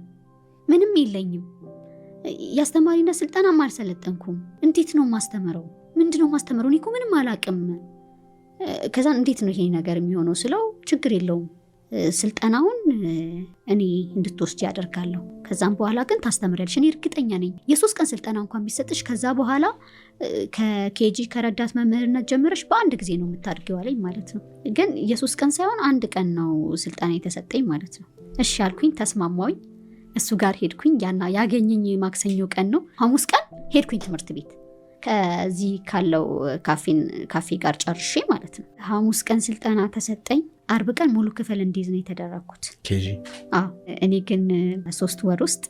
ምንም የለኝም፣ የአስተማሪነት ስልጠናም አልሰለጠንኩም። እንዴት ነው ማስተምረው? ምንድነው ማስተምረው? እኔ እኮ ምንም አላቅም። ከዛን እንዴት ነው ይሄ ነገር የሚሆነው ስለው ችግር የለውም ስልጠናውን እኔ እንድትወስጂ ያደርጋለሁ፣ ከዛም በኋላ ግን ታስተምሪያለሽ። እኔ እርግጠኛ ነኝ የ3 ቀን ስልጠና እንኳን ቢሰጥሽ ከዛ በኋላ ከኬጂ ከረዳት መምህርነት ጀምረሽ በአንድ ጊዜ ነው የምታድጊው አለኝ ማለት ነው። ግን የ3 ቀን ሳይሆን 1 ቀን ነው ስልጠና የተሰጠኝ ማለት ነው። እሺ አልኩኝ፣ ተስማማሁኝ። እሱ ጋር ሄድኩኝ። ያገኘኝ ማክሰኞ ቀን ነው። ሐሙስ ቀን ሄድኩኝ ትምህርት ቤት ከዚህ ካለው ካፌ ጋር ጨርሼ ማለት ነው። ሐሙስ ቀን ስልጠና ተሰጠኝ። 40 ቀን ሙሉ ክፍል እንዲይዝ ነው የተደረኩት ኬጂ። እኔ ግን 3 ወር ውስጥ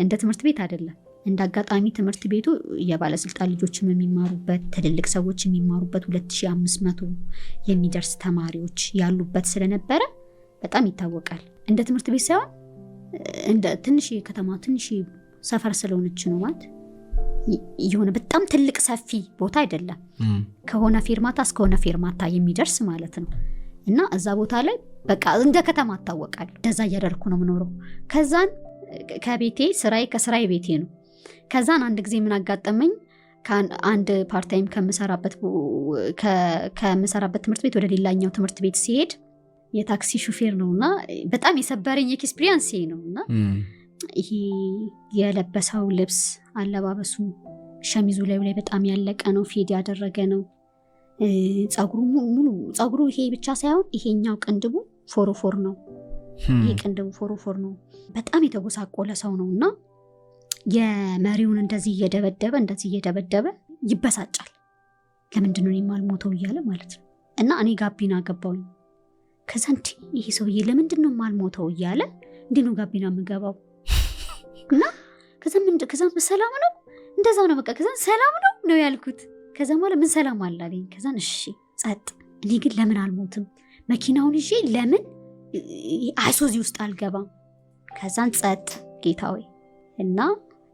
እንደ ትምህርት ቤት አይደለም፣ እንደ አጋጣሚ ትምህርት ቤቱ የባለስልጣን ልጆችም የሚማሩበት ትልልቅ ሰዎች የሚማሩበት 2500 የሚደርስ ተማሪዎች ያሉበት ስለነበረ በጣም ይታወቃል። እንደ ትምህርት ቤት ሳይሆን እንደ ትንሽ ከተማ ትንሽ ሰፈር ስለሆነች ነው ማለት የሆነ በጣም ትልቅ ሰፊ ቦታ አይደለም። ከሆነ ፌርማታ እስከሆነ ፌርማታ የሚደርስ ማለት ነው። እና እዛ ቦታ ላይ በቃ እንደ ከተማ አታወቃል። እንደዛ እያደረኩ ነው የምኖረው። ከዛን ከቤቴ ከስራዬ ቤቴ ነው። ከዛን አንድ ጊዜ ምን አጋጠመኝ፣ አንድ ፓርታይም ከምሰራበት ትምህርት ቤት ወደ ሌላኛው ትምህርት ቤት ሲሄድ የታክሲ ሹፌር ነውና በጣም የሰበረኝ ኤክስፒሪየንስ ነውና ይሄ የለበሰው ልብስ አለባበሱ ሸሚዙ ላይ በጣም ያለቀ ነው፣ ፌድ ያደረገ ነው። ጸጉሩ ይሄ ብቻ ሳይሆን ይሄኛው ቅንድቡ ፎሮፎር ነው። ይሄ ቅንድቡ ፎሮፎር ነው። በጣም የተጎሳቆለ ሰው ነውና የመሪውን እንደዚህ እየደበደበ ይበሳጫል። ለምንድን ነው የማልሞተው እያለ ማለት ነው። እና እኔ ጋቢና ገባሁኝ። ከዛ ይሄ ሰውዬ ለምንድን ነው የማልሞተው እያለ እንዴት ነው ጋቢና የምገባው? እና ከዛ ሰላም ነው እንደዛ ነው በቃ። ከዛ ሰላም ነው ያልኩት። ከዛ በኋላ ምን ሰላም አለ አለኝ። ከዛ እሺ ጸጥ። እኔ ግን ለምን አልሞትም? መኪናውን ይዤ ለምን አይሱዚ ውስጥ አልገባም? ከዛን ጸጥ ጌታዬ። እና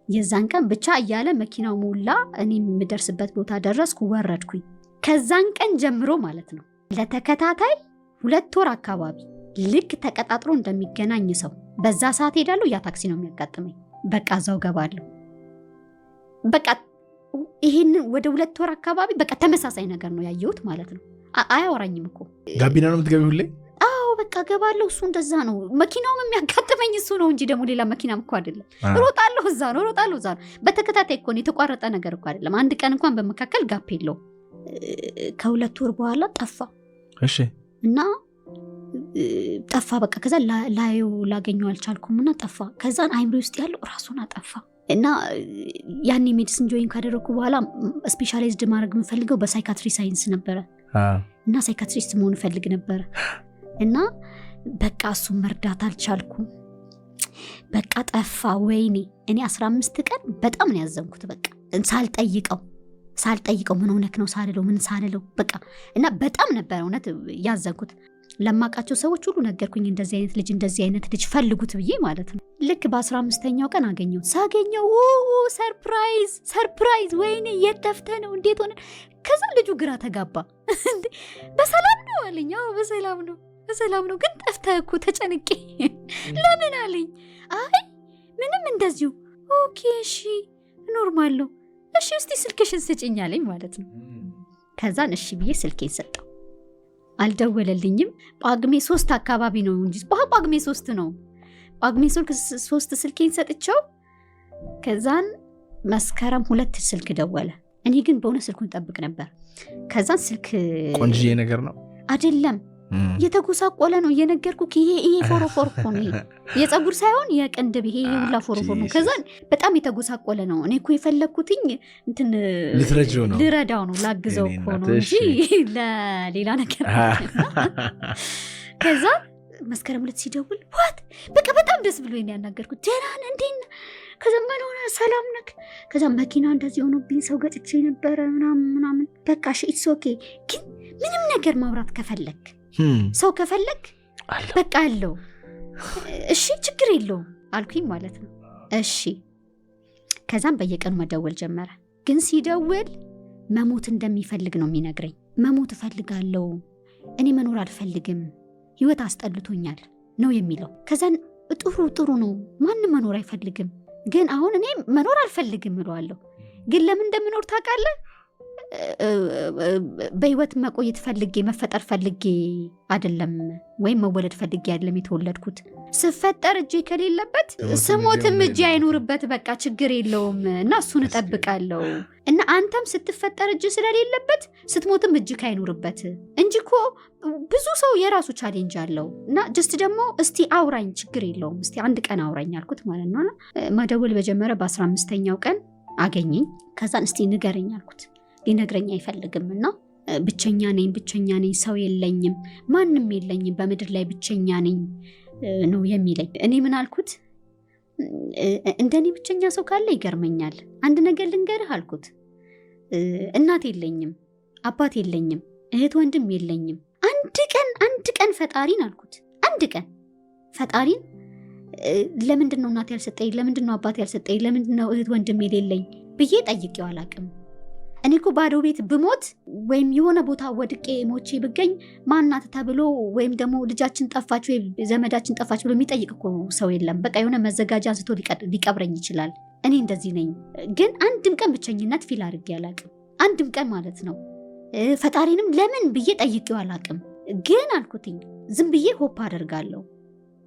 የዛን ቀን ብቻ እያለ መኪናው ሞላ። እኔ የምደርስበት ቦታ ደረስኩ፣ ወረድኩኝ። ከዛን ቀን ጀምሮ ማለት ነው ለተከታታይ 2 ወር አካባቢ ልክ ተቀጣጥሮ እንደሚገናኝ ሰው በዛ ሰዓት ሄዳለሁ። ያ ታክሲ ነው የሚያጋጥመኝ። በቃ እዛው ገባለሁ። በቃ ይሄንን ወደ 2 ወር አካባቢ በቃ ተመሳሳይ ነገር ነው ያየሁት ማለት ነው። አያወራኝም እኮ። ጋቢና ነው የምትገቢው ሁሌ? አዎ በቃ ገባለሁ። እሱ እንደዛ ነው። መኪናውም የሚያጋጥመኝ እሱ ነው እንጂ ደግሞ ሌላ መኪናም እኮ አይደለም። ሮጣለሁ እዛ ነው። በተከታታይ እኮ ነው፣ የተቋረጠ ነገር እኮ አይደለም። አንድ ቀን እንኳን በመካከል ጋፕ የለውም። ከ2 ወር በኋላ ጠፋ። እሺ። እና ጠፋ በቃ። ከዛ ላገኘው አልቻልኩም እና ጠፋ። ከዛን አይምሮ ውስጥ ያለው ራሱን አጠፋ። እና ያኔ ሜዲሲን ጆይን ካደረኩ በኋላ ስፔሻላይዝድ ማድረግ የምፈልገው በሳይካትሪ ሳይንስ ነበረ እና ሳይካትሪስት መሆን እፈልግ ነበረ። እና በቃ እሱን መርዳት አልቻልኩም። በቃ ጠፋ። ወይኔ እኔ 15 ቀን በጣም ነው ያዘንኩት። በቃ ሳልጠይቀው ምን ሆነክ ነው ሳልለው በቃ። እና በጣም ነበር እውነት ያዘንኩት። ለማቃቸው ሰዎች ሁሉ ነገርኩኝ፣ እንደዚህ አይነት ልጅ ፈልጉት ብዬ ማለት ነው። ልክ በ15ኛው ቀን አገኘው። ሳገኘው ሰርፕራይዝ! ወይኔ የት ጠፍተህ ነው? እንዴት ሆነ? ከዛ ልጁ ግራ ተጋባ። በሰላም ነው አለኝ። አዎ በሰላም ነው፣ ግን ጠፍተህ እኮ ተጨንቄ። ለምን አለኝ። አይ ምንም እንደዚሁ። ኦኬ እሺ ኖርማል ነው። እሺ እስቲ ስልክሽን ስጭኝ አለኝ ማለት ነው። ከዛን እሺ ብዬ ስልኬን ሰጠው። አልደወለልኝም። ጳጉሜ 3 አካባቢ ነው እንጂ ጳጉሜ 3 ነው። ጳጉሜ 3 ስልኬን ሰጥቼው ከዛን መስከረም 2 ስልክ ደወለ። እኔ ግን በእውነት ስልኩን ጠብቅ ነበር። ከዛን ስልክ ቆንጆዬ ነገር ነው አይደለም፣ የተጎሳቆለ ነው እየነገርኩ። ይሄ ፎሮፎር እኮ ነው። ይሄ የጸጉር ሳይሆን የቅንድብ ይሄ ሁላ ፎሮፎር ነው። ከዛን በጣም የተጎሳቆለ ነው። እኔ እኮ የፈለግኩትኝ እንትን ልረዳው ነው ላግዘው እኮ ነው እንጂ ለሌላ ነገር። ከዛ መስከረም 2 ሲደውል በቃ በጣም ደስ ብሎ ያናገርኩት። ደህና ነህ እንዴት ነህ? ከዛ ምን ሆነ? ሰላም ነህ? ከዛ መኪና እንደዚህ ሆኖብኝ ሰው ገጭቼ ነበረ ምናምን። በቃ ኢትስ ኦኬ። ግን ምንም ነገር ማውራት ከፈለክ ሰው ከፈለክ በቃ አለው። እሺ ችግር የለውም አልኩኝ ማለት ነው። እሺ። ከዛም በየቀኑ መደወል ጀመረ። ግን ሲደውል መሞት እንደሚፈልግ ነው የሚነግረኝ። መሞት እፈልጋለሁ፣ እኔ መኖር አልፈልግም ህይወት አስጠልቶኛል ነው የሚለው። ከዛን ጥሩ ነው ማንም መኖር አይፈልግም፣ ግን አሁን እኔ መኖር አልፈልግም እለዋለሁ። ግን ለምን እንደምኖር ታውቃለህ? በህይወት መቆየት ፈልጌ መፈጠር ፈልጌ አይደለም፣ ወይም መወለድ ፈልጌ አይደለም የተወለድኩት። ስፈጠር እጄ ከሌለበት ስሞትም እጄ አይኖርበት፣ በቃ ችግር የለውም እና እሱን እጠብቃለሁ። እና አንተም ስትፈጠር እጅ ስለሌለበት ስትሞትም እጅ አይኖርበት እንጂ እኮ ብዙ ሰው የራሱ ቻሌንጅ አለው። እና ጀስት ደግሞ እስቲ አውራኝ፣ ችግር የለውም እስቲ አንድ ቀን አውራኝ አልኩት ማለት ነው። መደወል በጀመረ በ15ኛው ቀን አገኘኝ። ከዛን እስቲ ንገረኝ አልኩት። ሊነግረኝ አይፈልግም እና ብቸኛ ነኝ፣ ሰው የለኝም፣ ማንም የለኝም፣ በምድር ላይ ብቸኛ ነኝ ነው የሚለኝ። እኔ ምን አልኩት? እንደኔ ብቸኛ ሰው ካለ ይገርመኛል። አንድ ነገር ልንገርህ አልኩት። እናት የለኝም፣ አባት የለኝም፣ እህት ወንድም የለኝም። አንድ ቀን ፈጣሪን አልኩት፣ አንድ ቀን ፈጣሪን ለምንድን ነው እናት ያልሰጠኝ፣ ለምንድን ነው አባት ያልሰጠኝ፣ ለምንድን ነው እህት ወንድም የሌለኝ ብዬ ጠይቄው አላቅም። እኔ እኮ ባዶ ቤት ብሞት ወይም የሆነ ቦታ ወድቄ ሞቼ ብገኝ ማናት ተብሎ ወይም ደግሞ ልጃችን ጠፋች ወይ ዘመዳችን ጠፋች ብሎ የሚጠይቅ እኮ ሰው የለም። በቃ የሆነ መዘጋጃ አንስቶ ሊቀብረኝ ይችላል። እኔ እንደዚህ ነኝ። ግን አንድም ቀን ብቸኝነት ፊል አድርጌ አላቅም፣ አንድም ቀን ማለት ነው። ፈጣሪንም ለምን ብዬ ጠይቄው አላቅም። ግን አልኩትኝ ዝም ብዬ ሆፕ አደርጋለሁ።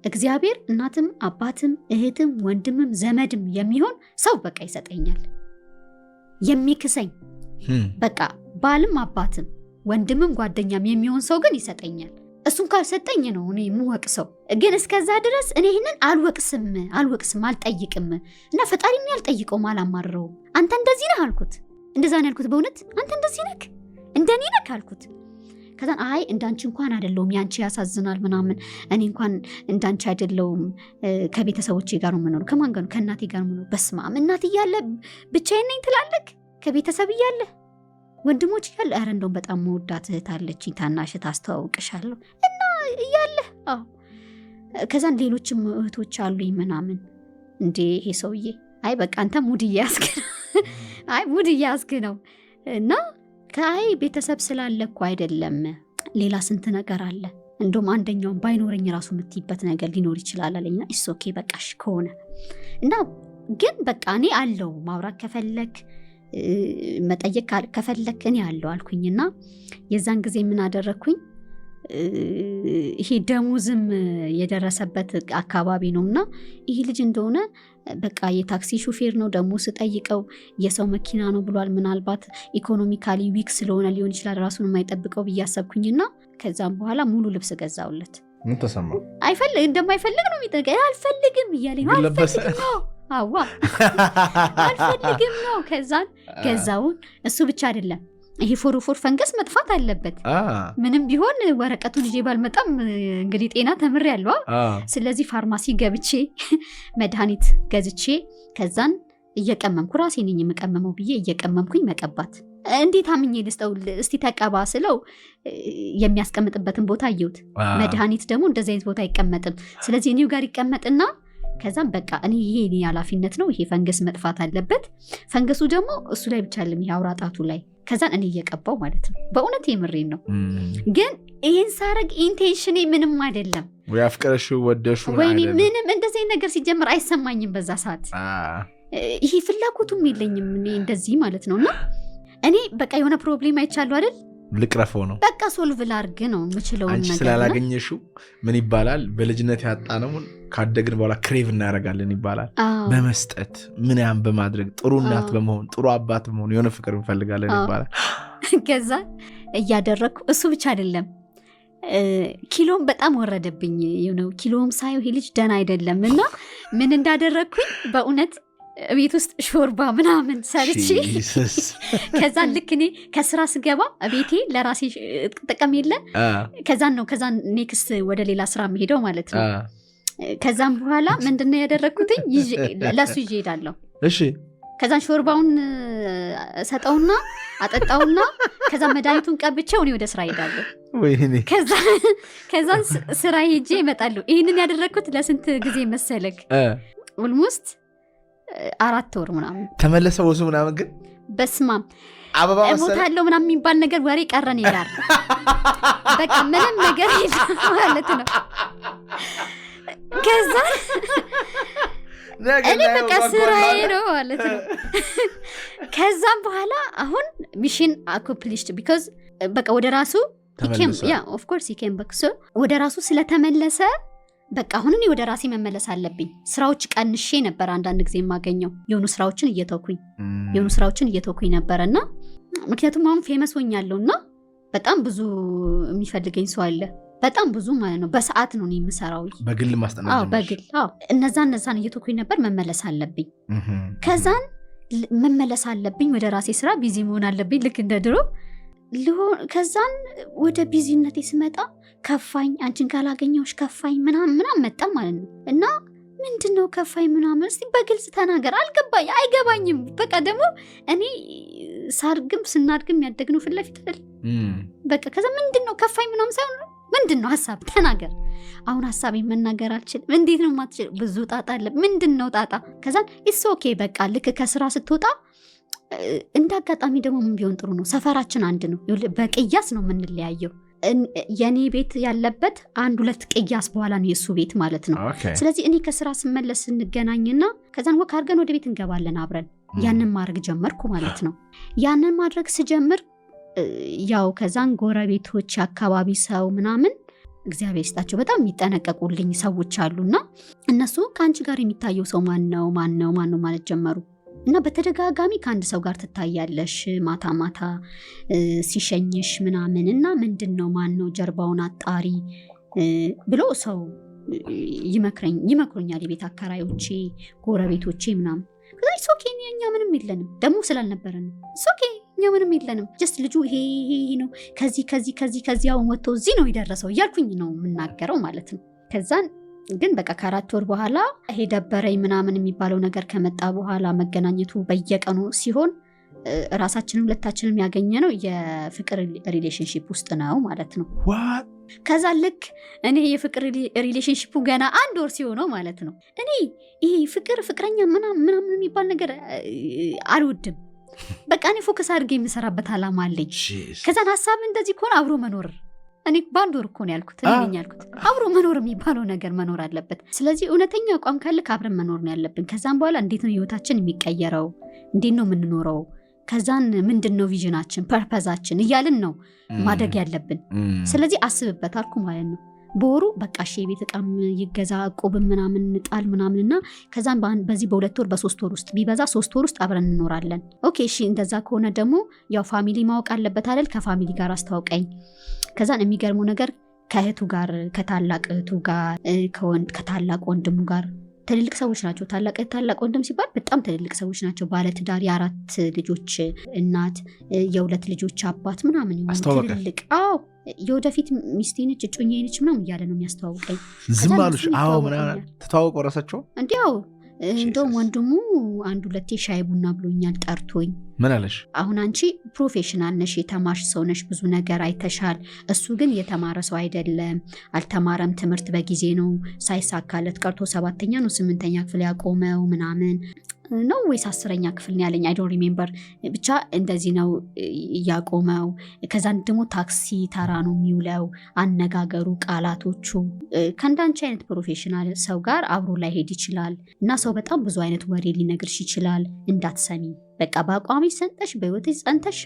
እግዚአብሔር እናትም አባትም እህትም ወንድምም ዘመድም የሚሆን ሰው በቃ ይሰጠኛል። የሚክሰኝ በቃ ባልም አባትም ወንድምም ጓደኛም የሚሆን ሰው ግን ይሰጠኛል። እሱን ካልሰጠኝ ነው እኔ የምወቅሰው። ግን እስከዛ ድረስ እኔ ይህንን አልወቅስም፣ አልጠይቅም እና ፈጣሪን አልጠይቀውም፣ አላማርረውም። አንተ እንደዚህ ነህ አልኩት። እንደዛ ነው ያልኩት። በእውነት አንተ እንደዚህ ነህ እንደኔ ነህ አልኩት። ከዛን አይ እንዳንቺ እንኳን አይደለሁም፣ ያንቺ ያሳዝናል ምናምን፣ እኔ እንኳን እንዳንቺ አይደለሁም፣ ከቤተሰቦቼ ጋር ነው የምኖረው። ከማን ጋር ነው? ከእናቴ ጋር ነው የምኖረው። በስመ አብ እናት እያለ ብቻዬን ነኝ ትላለህ? ከቤተሰብ እያለ ወንድሞች እያለ ኧረ እንደውም በጣም መወዳት እህት አለችኝ፣ ታናሽ ታስተዋውቅሻለሁ እና እያለ ከዛን ሌሎችም እህቶች አሉኝ ምናምን። እንዴ ይሄ ሰውዬ አይ በቃ አንተ ሙድ እያስክ ነው እና ከአይ ቤተሰብ ስላለ እኮ አይደለም፣ ሌላ ስንት ነገር አለ። እንደውም አንደኛውን ባይኖረኝ ራሱ የምትይበት ነገር ሊኖር ይችላል አለኝና ኢስ ኦኬ በቃሽ ከሆነ እና ግን በቃ እኔ አለው ማውራት ከፈለክ መጠየቅ ከፈለክ እኔ አለው አልኩኝና የዛን ጊዜ ምን አደረኩኝ? ይሄ ደሞዝም የደረሰበት አካባቢ ነውና ይሄ ልጅ እንደሆነ በቃ የታክሲ ሹፌር ነው፣ ደግሞ ስጠይቀው የሰው መኪና ነው ብሏል። ምናልባት ኢኮኖሚካሊ ዊክ ስለሆነ ሊሆን ይችላል ራሱን የማይጠብቀው ብዬ አሰብኩኝና ከዛም በኋላ ሙሉ ልብስ ገዛውለት። ምን ተሰማ? እንደማይፈልግ ነው የሚጠይቀኝ። አልፈልግም እያለኝ ነው። አልፈልግም ነው። ከዛን ገዛውን። እሱ ብቻ አይደለም ይሄ ፎሮፎር ፈንገስ መጥፋት አለበት። ምንም ቢሆን ወረቀቱን ይዤ ባልመጣም እንግዲህ ጤና ተምሬያለሁ። ስለዚህ ፋርማሲ ገብቼ መድኃኒት ገዝቼ ከዛን እየቀመምኩ ራሴ ነኝ የምቀመመው ብዬ እየቀመምኩኝ መቀባት። እንዴት አምኜ ልስጠው? እስቲ ተቀባ ስለው የሚያስቀምጥበትን ቦታ አየሁት። መድኃኒት ደግሞ እንደዚህ አይነት ቦታ አይቀመጥም። ስለዚህ እኔው ጋር ይቀመጥና ከዛም በቃ እኔ ይሄ እኔ ኃላፊነት ነው፣ ይሄ ፈንገስ መጥፋት አለበት። ፈንገሱ ደግሞ እሱ ላይ ብቻ አይደለም፣ ይሄ አውራጣቱ ላይ። ከዛን እኔ እየቀባው ማለት ነው። በእውነት የምሬን ነው። ግን ይሄን ሳረግ ኢንቴንሽኔ ምንም አይደለም። ወይ አፍቀረሽው ወደሽው ወይ ምንም እንደዚህ ነገር ሲጀምር አይሰማኝም በዛ ሰዓት። ይሄ ፍላጎቱም የለኝም እኔ እንደዚህ ማለት ነውና እኔ በቃ የሆነ ፕሮብሌም አይቻለሁ አይደል? ልቅረፈው ነው በቃ ሶልቭ ላርግ ነው የምችለው ነገር። አንቺ ስላላገኘሽው ምን ይባላል? በልጅነት ያጣነውን ካደግን በኋላ ክሬቭ እናደርጋለን ይባላል። በመስጠት ምንም በማድረግ ጥሩ እናት በመሆን ጥሩ አባት በመሆን የሆነ ፍቅር እንፈልጋለን ይባላል። ከዛ እያደረግኩ እሱ ብቻ አይደለም ኪሎም በጣም ወረደብኝ። ኪሎም ሳየው ይሄ ልጅ ደህና አይደለም እና ምን እንዳደረግኩኝ በእውነት ቤት ውስጥ ሾርባ ምናምን ሰርቼ ከዛን ልክ እኔ ከስራ ስገባ ቤቴ ለራሴ ጥቅም የለ ከዛን ኔክስት ወደ ሌላ ስራ መሄደው ማለት ነው። ከዛም በኋላ ምንድነው ያደረግኩትኝ? ለሱ ይዤ ሄዳለሁ። እሺ ከዛን ሾርባውን ሰጠውና አጠጣውና ከዛን መድኃኒቱን ቀብቼው እኔ ወደ ስራ ሄዳለሁ። ከዛን ስራ ሄጄ እመጣለሁ። ይህንን ያደረግኩት ለስንት ጊዜ መሰለክ? ኦልሞስት 4 ወር ምናምን ተመለሰ ወሱ ምናምን። ግን በስማም እሞታለሁ ምናምን የሚባል ነገር ወሬ ቀረን ይላል። በቃ ምንም ነገር የለም ማለት ነው። ከዛ እኔ በቃ ስራዬ ነው ማለት ነው። ከዛም በኋላ አሁን ሚሽን አኮምፕሊሽድ ቢኮዝ በቃ ወደ ራሱ ኦፍ ኮርስ he came back so ወደ ራሱ ስለተመለሰ በቃ አሁን እኔ ወደ ራሴ መመለስ አለብኝ። ስራዎች ቀንሼ ነበር አንዳንድ ጊዜ የማገኘው የሆኑ ስራዎችን እየተውኩኝ ነበርና ምክንያቱም አሁን ፌመስ ሆኛለሁና በጣም ብዙ የሚፈልገኝ ሰው አለ። በጣም ብዙ ማለት ነው። በሰዓት ነው የምሰራው በግል ማስጠናት በግል እነዛን እየተውኩኝ ነበር። መመለስ አለብኝ። ከዛን መመለስ አለብኝ ወደ ራሴ ስራ ቢዚ መሆን አለብኝ ልክ እንደ ድሮ። ከዛን ወደ ቢዚነቴ ስመጣ ከፋኝ፣ አንቺን ካላገኘሁሽ ከፋኝ ምናምን መጣ ማለት ነው። እና ምንድነው ከፋኝ ምናምን እስቲ በግልጽ ተናገር። አይገባኝም። በቃ ደግሞ እኔ ስናድግም ያደግነው ፊት ለፊት አይደል በቃ ከዛ ምንድነው ከፋኝ ምናምን ሳይሆን ምንድነው ሐሳብ ተናገር። አሁን ሐሳቤን መናገር አልችልም። እንዴት ነው ማትችል? ብዙ ጣጣ አለ። ምንድነው ጣጣ? ከዛን ኢትስ ኦኬ በቃ ልክ ከስራ ስትወጣ እንዳጋጣሚ ደግሞ ምን ቢሆን ጥሩ ነው፣ ሰፈራችን አንድ ነው። በቅያስ ነው የምንለያየው። የኔ ቤት ያለበት 1-2 ቅያስ በኋላ ነው የሱ ቤት ማለት ነው። ስለዚህ እኔ ከስራ ስመለስ እንገናኝና ከዛን ወክ አድርገን ወደ ቤት እንገባለን አብረን። ያንን ማድረግ ጀመርኩ ማለት ነው። ያንን ማድረግ ስጀምር ያው ከዛን ጎረቤቶች፣ አካባቢ ሰው ምናምን እግዚአብሔር ይስጣቸው በጣም የሚጠነቀቁልኝ ሰዎች አሉና እነሱ ከአንቺ ጋር የሚታየው ሰው ማን ነው ማለት ጀመሩ። እና በተደጋጋሚ ከአንድ ሰው ጋር ትታያለሽ ማታ ማታ ሲሸኝሽ ምናምን እና ምንድነው ማነው ጀርባውን አጣሪ ብሎ ሰው ይመክሩኛል። የቤት አከራዮቼ፣ ጎረቤቶቼ ምናምን። ከዛ ሶኬ እኛ ምንም የለንም ደግሞ ስላልነበረን ሶኬ እኛ ምንም የለንም ጀስት ልጁ ይሄ ነው ከዚህ አሁን ወጥቶ እዚህ ነው የደረሰው እያልኩኝ ነው የምናገረው ማለት ነው። ከዛን ግን በቃ ከ4 ወር በኋላ ይሄ ደበረኝ ምናምን የሚባለው ነገር ከመጣ በኋላ መገናኘቱ በየቀኑ ሲሆን ራሳችንን ሁለታችንም ያገኘነው የፍቅር ሪሌሽንሺፕ ውስጥ ነው ማለት ነው። ከዛ ልክ እኔ የፍቅር ሪሌሽንሺፑ ገና 1 ወር ሲሆነው ማለት ነው እኔ ይሄ ፍቅረኛ ምናምን የሚባል ነገር አልወድም። በቃ እኔ ፎከስ አድርጌ የምሰራበት አላማ አለኝ። ከዛን ሀሳብ እንደዚህ ከሆነ አብሮ መኖር እኔ በአንድ ወር እኮ ነው ያልኩት። አብሮ መኖር የሚባለው ነገር መኖር አለበት። ስለዚህ እውነተኛ አቋም ካለ አብረን መኖር ነው ያለብን። ከዛም በኋላ እንዴት ነው ህይወታችን የሚቀየረው? እንዴት ነው የምንኖረው? ከዛን ምንድነው ቪዥናችን፣ ፐርፐዛችን እያልን ነው ማደግ ያለብን። ስለዚህ አስብበት አልኩ ማለት ነው። በወሩ በቃ እሺ የቤት ዕቃም ይገዛ እቁብም ምናምን ጣል ምናምንና ከዛን በዚህ በ2 ወር በ3 ወር ውስጥ ቢበዛ 3 ወር ውስጥ አብረን እንኖራለን። ኦኬ እሺ እንደዛ ከሆነ ደግሞ ያው ፋሚሊ ማወቅ አለበት አይደል? ከፋሚሊ ጋር አስተዋውቀኝ። ከዛን የሚገርመው ነገር ከእህቱ ጋር፣ ከታላቅ እህቱ ጋር፣ ከታላቅ ወንድሙ ጋር ትልልቅ ሰዎች ናቸው። ታላቅ ወንድም ሲባል በጣም ትልልቅ ሰዎች ናቸው። ባለትዳር፣ የ4 ልጆች እናት፣ የ2 ልጆች አባት ምናምን ትልልቅ የወደፊት ሚስቴ ነች እጮኛዬ ነች ምናምን እያለ ነው የሚያስተዋውቀኝ። ዝም አሉሽ? አዎ ምናምን ተተዋወቁ ራሳቸው እንዲያው እንደውም ወንድሙ 1-2 ሻይ ቡና ብሎኛል ጠርቶኝ። ምን አለሽ? አሁን አንቺ ፕሮፌሽናል ነሽ፣ የተማርሽ ሰው ነሽ፣ ብዙ ነገር አይተሻል። እሱ ግን የተማረ ሰው አይደለም፣ አልተማረም። ትምህርት በጊዜ ነው ሳይሳካለት ቀርቶ 7ኛ ነው 8ኛ ክፍል ያቆመው ምናምን ነው ወይስ 10ኛ ክፍል ነው ያለኝ። አይ ዶንት ሪሜምበር ብቻ እንደዚህ ነው ያቆመው። ከዛን ደግሞ ታክሲ ተራ ነው የሚውለው። አነጋገሩ፣ ቃላቶቹ ከእንዳንቺ አይነት ፕሮፌሽናል ሰው ጋር አብሮ ላይ ሄድ ይችላል እና ሰው በጣም ብዙ አይነት ወሬ ሊነግርሽ ይችላል። እንዳትሰሚ በቃ በአቋምሽ ጸንተሽ በህይወትሽ ጸንተሽ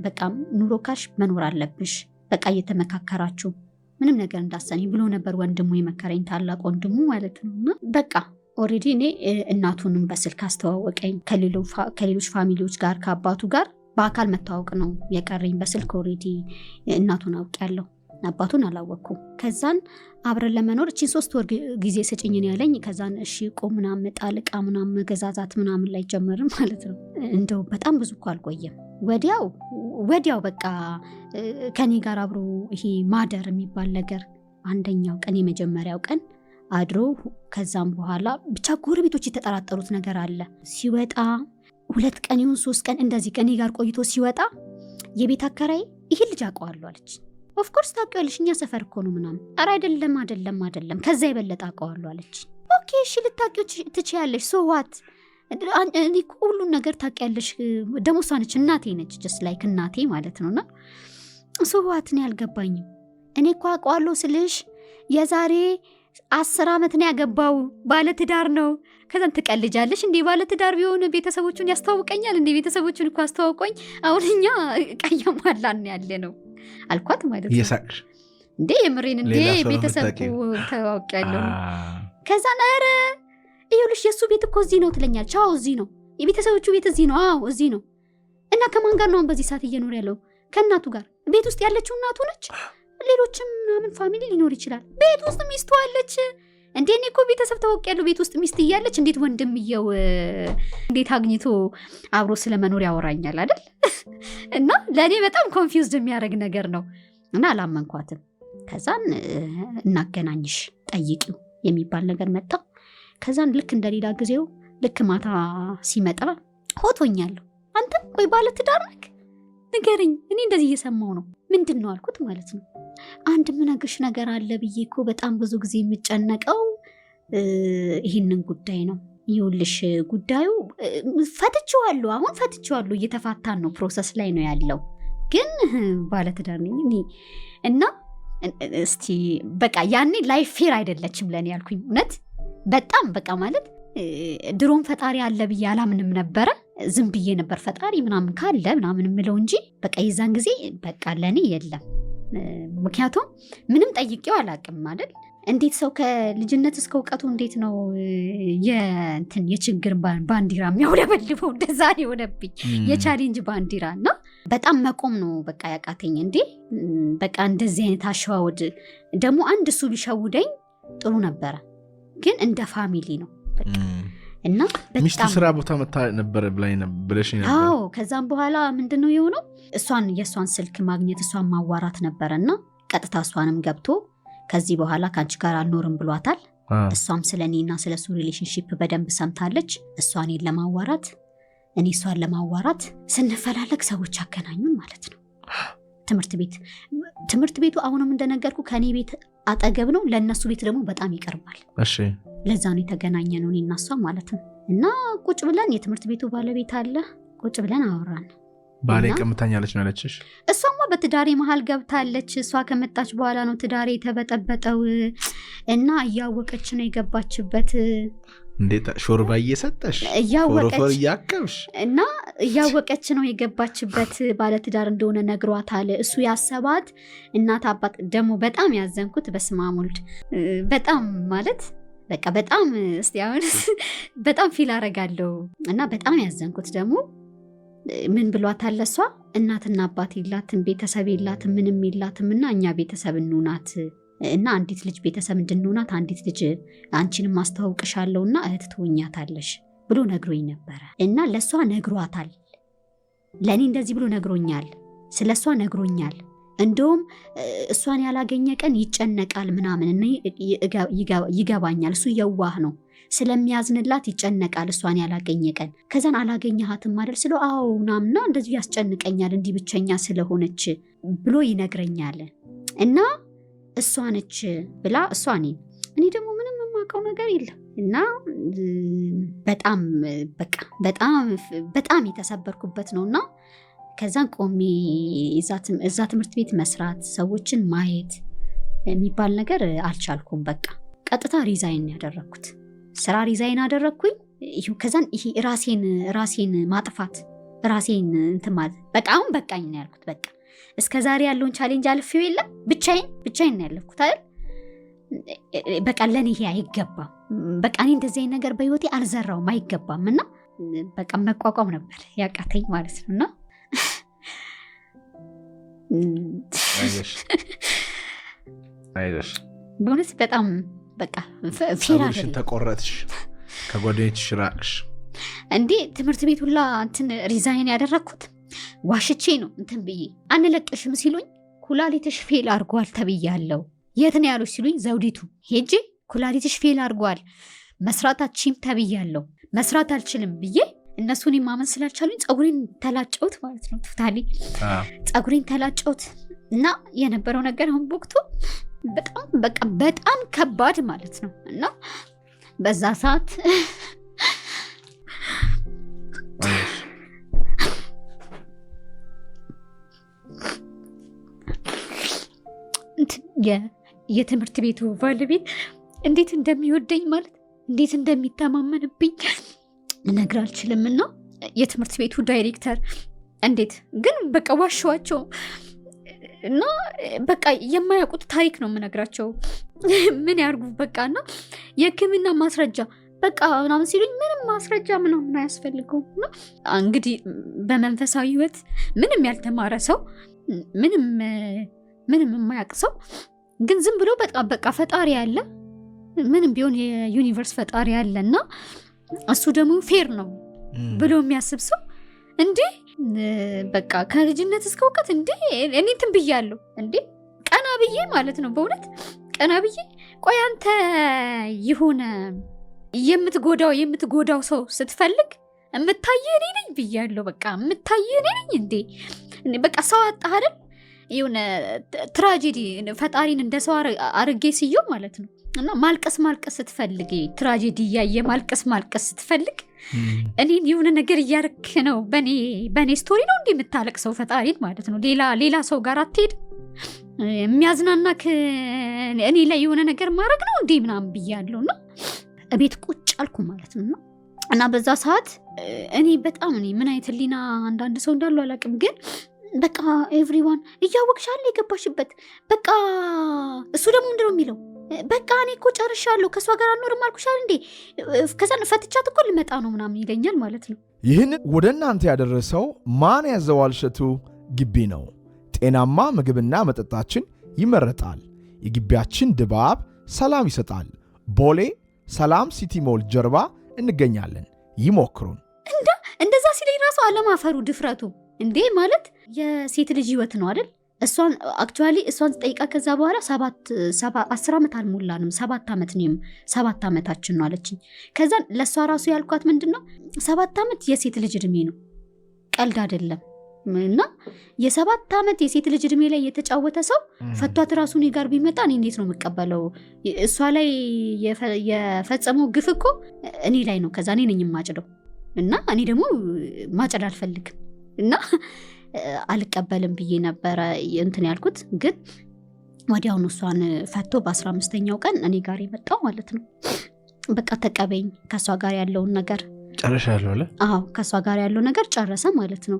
በቃ ኑሮ ካሽ መኖር አለብሽ። በቃ እየተመካከራችሁ ምንም ነገር እንዳትሰሚ ብሎ ነበር ወንድሙ የመከረኝ፣ ታላቅ ወንድሙ ማለት ነው። እና በቃ ኦሬዲ እኔ እናቱንም በስልክ አስተዋወቀኝ። ከሌሎች ፋሚሊዎች ጋር ከአባቱ ጋር በአካል መተዋወቅ ነው የቀረኝ። በስልክ ኦሬዲ እናቱን አውቄያለሁ፣ አባቱን አላወቅኩም። ከዛን አብረን ለመኖር እቺን 3 ወር ጊዜ ስጭኝን ያለኝ። ከዛን እሺ ቆም ምናምን መጣል ዕቃ ምናምን መገዛዛት ምናምን ላይ ጀመርን ማለት ነው። እንደው በጣም ብዙ እኮ አልቆየም። ወዲያው በቃ ከኔ ጋር አብሮ ይሄ ማደር የሚባል ነገር አንደኛው ቀን የመጀመሪያው ቀን አድሮ ከዛም በኋላ ብቻ ጎረቤቶች የተጠራጠሩት ነገር አለ። ሲወጣ 2 ቀን ይሁን 3 ቀን እንደዚህ ከኔ ጋር ቆይቶ ሲወጣ የቤት አከራይ ይሄ ልጅ አውቀዋለሁ አለች። ኦፍ ኮርስ ታውቂዋለሽ፣ እኛ ሰፈር እኮ ነው ምናምን። ኧረ አይደለም ከዛ የበለጠ አውቀዋለሁ አለች። ኦኬ እሺ ልታውቂው ትችያለሽ፣ ሶ ዋት እኔ ሁሉን ነገር ታውቂያለሽ። ደሞሷ ነች፣ እናቴ ነች፣ ጀስት ላይክ እናቴ ማለት ነውና ሶ ዋት ነው ያልገባኝም። እኔ እኮ አውቀዋለሁ ስልሽ የዛሬ 10 ዓመት ነው ያገባው፣ ባለትዳር ነው። ከዛን ትቀልጃለሽ እንዴ? ባለትዳር ቢሆን ቤተሰቦቹን ያስተዋውቀኛል እንዴ? ቤተሰቦቹን እኮ አስተዋውቆኝ አሁን እኛ ቀየማላን ያለ ነው አልኳት ማለት ነው። እየሳቅሽ እንዴ የምሬን እንዴ ቤተሰቡ ተዋውቂያለሁ። ከዛን ኧረ ይኸውልሽ የእሱ ቤት እኮ እዚህ ነው ትለኛለች። አዎ እዚህ ነው፣ የቤተሰቦቹ ቤት እዚህ ነው። አዎ እዚህ ነው። እና ከማን ጋር ነው በዚህ ሰዓት እየኖር ያለው? ከእናቱ ጋር። ቤት ውስጥ ያለችው እናቱ ነች። ሌሎችም ምናምን ፋሚሊ ሊኖር ይችላል። ቤት ውስጥ ሚስቱ አለች። እንዴ እኔ እኮ ቤተሰብ ተዋውቂያለሁ። ቤት ውስጥ ሚስት እያለች እንዴት ወንድምየው እንዴት አግኝቶ አብሮ ስለመኖር ያወራኛል አይደል? እና ለእኔ በጣም ኮንፊውዝድ የሚያደርግ ነገር ነው። እና አላመንኳትም። ከዛን እናገናኝሽ ጠይቂው የሚባል ነገር መጣ። ከዛን ልክ እንደሌላ ጊዜው ልክ ማታ ሲመጣ ሆቶኛለሁ። አንተ ቆይ ባለ ትዳር ነህ ንገረኝ፣ እኔ እንደዚህ እየሰማው ነው። ምንድን ነው አልኩት ማለት ነው። አንድ ምነግርሽ ነገር አለ ብዬ እኮ በጣም ብዙ ጊዜ የምጨነቀው ይህንን ጉዳይ ነው። ይኸውልሽ ጉዳዩ ፈትቼዋለሁ፣ አሁን ፈትቼዋለሁ፣ እየተፋታን ነው፣ ፕሮሰስ ላይ ነው ያለው። ግን ባለ ትዳር ነኝ እኔ እና እስቲ በቃ ያኔ ላይፍ ፌር አይደለችም ለእኔ ያልኩኝ። እውነት በጣም በቃ ማለት ድሮም ፈጣሪ አለ ብዬ አላምንም ነበረ። ዝም ብዬ ነበር ፈጣሪ ምናምን ካለ ምናምን ምለው እንጂ በቃ የዛን ጊዜ በቃ ለእኔ የለም። ምክንያቱም ምንም ጠይቄው አላቅም አይደል? እንዴት ሰው ከልጅነት እስከ እውቀቱ እንዴት ነው የችግር ባንዲራ የሚያውለበልበው? እንደዛ የሆነብኝ የቻሌንጅ ባንዲራ እና በጣም መቆም ነው በቃ ያቃተኝ። እንዴ በቃ እንደዚህ አይነት አሸዋወድ ደግሞ አንድ እሱ ቢሸውደኝ ጥሩ ነበረ፣ ግን እንደ ፋሚሊ ነው በቃ። እና ሚስቱ ስራ ቦታ መታ ነበር ብለሽ ነበር? አዎ። ከዛም በኋላ ምንድነው የሆነው? የእሷን ስልክ ማግኘት እሷን ማዋራት ነበረና ቀጥታ እሷንም ገብቶ ከዚህ በኋላ ከአንቺ ጋር አልኖርም ብሏታል። እሷም ስለ እኔና ስለ እሱ ሪሌሽንሺፕ በደንብ ሰምታለች። እሷ እኔን ለማዋራት እኔ እሷን ለማዋራት ስንፈላለግ ሰዎች አገናኙን ማለት ነው። ትምህርት ቤቱ አሁንም እንደነገርኩ ከእኔ ቤት አጠገብ ነው፣ ለእነሱ ቤት ደግሞ በጣም ይቀርባል። እሺ ለዛ ነው የተገናኘ ነው እኔና እሷ ማለት ነው። እና ቁጭ ብለን የትምህርት ቤቱ ባለቤት አለ፣ ቁጭ ብለን አወራን። ባሌ ቀምታኛለች ነው ያለችሽ? እሷማ በትዳሬ መሀል ገብታለች። እሷ ከመጣች በኋላ ነው ትዳሬ የተበጠበጠው እና እያወቀች ነው የገባችበት። እንዴት ሾርባ እየሰጠሽ ፎሮፎር እያከብሽ እና እያወቀች ነው የገባችበት። ባለትዳር እንደሆነ ነግሯታል። እሱ ያሰባት እናት አባት ደግሞ በጣም ያዘንኩት በስመ-አብ ወልድ በጣም ማለት በቃ በጣም እስቲ አሁን በጣም ፊል አረጋለሁ እና በጣም ያዘንኩት ደግሞ ምን ብሏታል? እሷ እናትና አባት የላትም፣ ቤተሰብ የላትም፣ ምንም የላትም እና እኛ ቤተሰብ እንሆናት እና አንዲት ልጅ ቤተሰብ እንድንሆናት አንዲት ልጅ አንቺንም አስተዋውቅሻለሁ እና እህት ትሆኛታለሽ ብሎ ነግሮኝ ነበረ። እና ለእሷ ነግሯታል። ለእኔ እንደዚህ ብሎ ነግሮኛል፣ ስለ እሷ ነግሮኛል። እንደውም እሷን ያላገኘ ቀን ይጨነቃል ምናምን እና ይገባኛል። እሱ የዋህ ነው፣ ስለሚያዝንላት ይጨነቃል እሷን ያላገኘ ቀን። ከዛን አላገኘሃትም አይደል ስለው አዎ ምናምንና እንደዚህ ያስጨንቀኛል እንዲህ ብቸኛ ስለሆነች ብሎ ይነግረኛል። እና እሷ ነች ብላ እሷ እኔ ደግሞ ምንም የማውቀው ነገር የለም እና በጣም በቃ በጣም የተሰበርኩበት ነውና ከዛን ቆሜ እዛ ትምህርት ቤት መስራት ሰዎችን ማየት የሚባል ነገር አልቻልኩም። በቃ ቀጥታ ሪዛይን ያደረኩት ስራ ሪዛይን አደረኩኝ። ከዛን ይሄ ራሴን ማጥፋት ራሴን እንትን ማለት በቃ አሁን በቃኝ ነው ያልኩት። በቃ እስከ ዛሬ ያለውን ቻሌንጅ አልፌው የለም ብቻዬን ነው ያለፍኩት አይደል? በቃ ለኔ ይሄ አይገባም። በቃ እኔ እንደዚህ አይነት ነገር በህይወቴ አልዘራውም፣ አይገባም። እና በቃ መቋቋም ነበር ያቃተኝ ማለት ነውና አይዞሽ በእውነት በጣም በቃ ፌር አይደለም። ተቆረጥሽ፣ ከጓደኞችሽ ራቅሽ። እንዴ ትምህርት ቤት ሁላ እንትን ሪዛይን ያደረኩት ዋሽቼ ነው እንትን ብዬ። አንለቅሽም ሲሉኝ ኩላሊትሽ ፌል አድርጓል ተብያለሁ። የት ነው ያሉሽ ሲሉኝ ዘውዲቱ ሄጄ ኩላሊትሽ ፌል አድርጓል መስራታችም ተብያለሁ። መስራት አልችልም ብዬ እነሱን ማመን ስላልቻሉኝ ፀጉሬን ተላጨውት ማለት ነው። ቶታሊ ፀጉሬን ተላጨውት እና የነበረው ነገር አሁን በወቅቱ በጣም ከባድ ማለት ነው። እና በዛ ሰዓት የትምህርት ቤቱ ባለቤት እንዴት እንደሚወደኝ ማለት እንዴት እንደሚተማመንብኝ ልነግር አልችልም። እና የትምህርት ቤቱ ዳይሬክተር እንዴት ግን በቃ ዋሸዋቸው እና በቃ የማያውቁት ታሪክ ነው የምነግራቸው። ምን ያርጉ በቃ እና የሕክምና ማስረጃ በቃ ምናምን ሲሉኝ ምንም ማስረጃ ምናምን አያስፈልገውም። እና እንግዲህ በመንፈሳዊ ሕይወት ምንም ያልተማረ ሰው ምንም የማያውቅ ሰው ግን ዝም ብሎ በቃ ፈጣሪ ያለ ምንም ቢሆን የዩኒቨርስ ፈጣሪ ያለ እና እሱ ደግሞ ፌር ነው ብሎ የሚያስብ ሰው እንዴ በቃ ከልጅነት እስከ እውቀት እንዴ እኔ እንትን ብያለሁ እንዴ ቀና ብዬ ማለት ነው። በእውነት ቀና ብዬ ቆይ አንተ የሆነ የምትጎዳው ሰው ስትፈልግ የምታየ እኔ ነኝ ብያለሁ። በቃ የምታየ እኔ ነኝ እንዴ በቃ ሰው አጣህ አይደል? የሆነ ትራጀዲ ፈጣሪን እንደ ሰው አርጌ ስየው ማለት ነው። እና ማልቀስ ስትፈልግ ትራጀዲ እያየ ማልቀስ ስትፈልግ እኔን የሆነ ነገር እያርክ ነው በኔ ስቶሪ ነው እንዴ የምታለቅሰው ፈጣሪን ማለት ነው። ሌላ ሰው ጋር አትሄድ የሚያዝናናክ እኔ ላይ የሆነ ነገር ማድረግ ነው እንዴ ምናምን ብያለሁ። እና እቤት ቁጭ አልኩ ማለት ነው። እና በዛ ሰዓት እኔ በጣም ምን አይነት ህሊና አንዳንድ ሰው እንዳሉ አላውቅም፣ ግን በቃ ኤቭሪዋን እያወቅሻለ የገባሽበት በቃ እሱ ደግሞ ምንድነው የሚለው በቃ እኔ እኮ ጨርሻለሁ ከእሷ ጋር አልኖርም አልኩሻል እንዴ ከዛን ፈትቻት እኮ ልመጣ ነው ምናምን ይለኛል ማለት ነው። ይህን ወደ እናንተ ያደረሰው ማን ያዘዋል እሸቱ ግቢ ነው። ጤናማ ምግብና መጠጣችን ይመረጣል። የግቢያችን ድባብ ሰላም ይሰጣል። ቦሌ ሰላም ሲቲ ሞል ጀርባ እንገኛለን። ይሞክሩን። እንደዛ ሲለኝ ራሱ አለማፈሩ ድፍረቱ እንዴ ማለት የሴት ልጅ ህይወት ነው አይደል? እሷን ጠይቃ ከዛ በኋላ 10 ዓመት አልሞላንም 7 ዓመት ነው 7 ዓመታችን ነው አለችኝ። ከዛ ለሷ ራሱ ያልኳት ምንድነው 7 ዓመት የሴት ልጅ እድሜ ነው ቀልድ አይደለም። እና የ7 ዓመት የሴት ልጅ እድሜ ላይ የተጫወተ ሰው ፈቷት ራሱ እኔ ጋር ቢመጣ እኔ እንዴት ነው የምቀበለው? እሷ ላይ የፈጸመው ግፍ እኮ እኔ ላይ ነው። ከዛ እኔ ነኝ የማጭደው እና እኔ ደግሞ ማጨድ አልፈልግም እና አልቀበልም ብዬ ነበረ እንትን ያልኩት። ግን ወዲያውኑ እሷን ፈቶ በ15ኛው ቀን እኔ ጋር የመጣው ማለት ነው። በቃ ተቀበኝ ከሷ ጋር ያለውን ነገር ጨርሻለሁ አለ። አዎ ከሷ ጋር ያለው ነገር ጨረሰ ማለት ነው።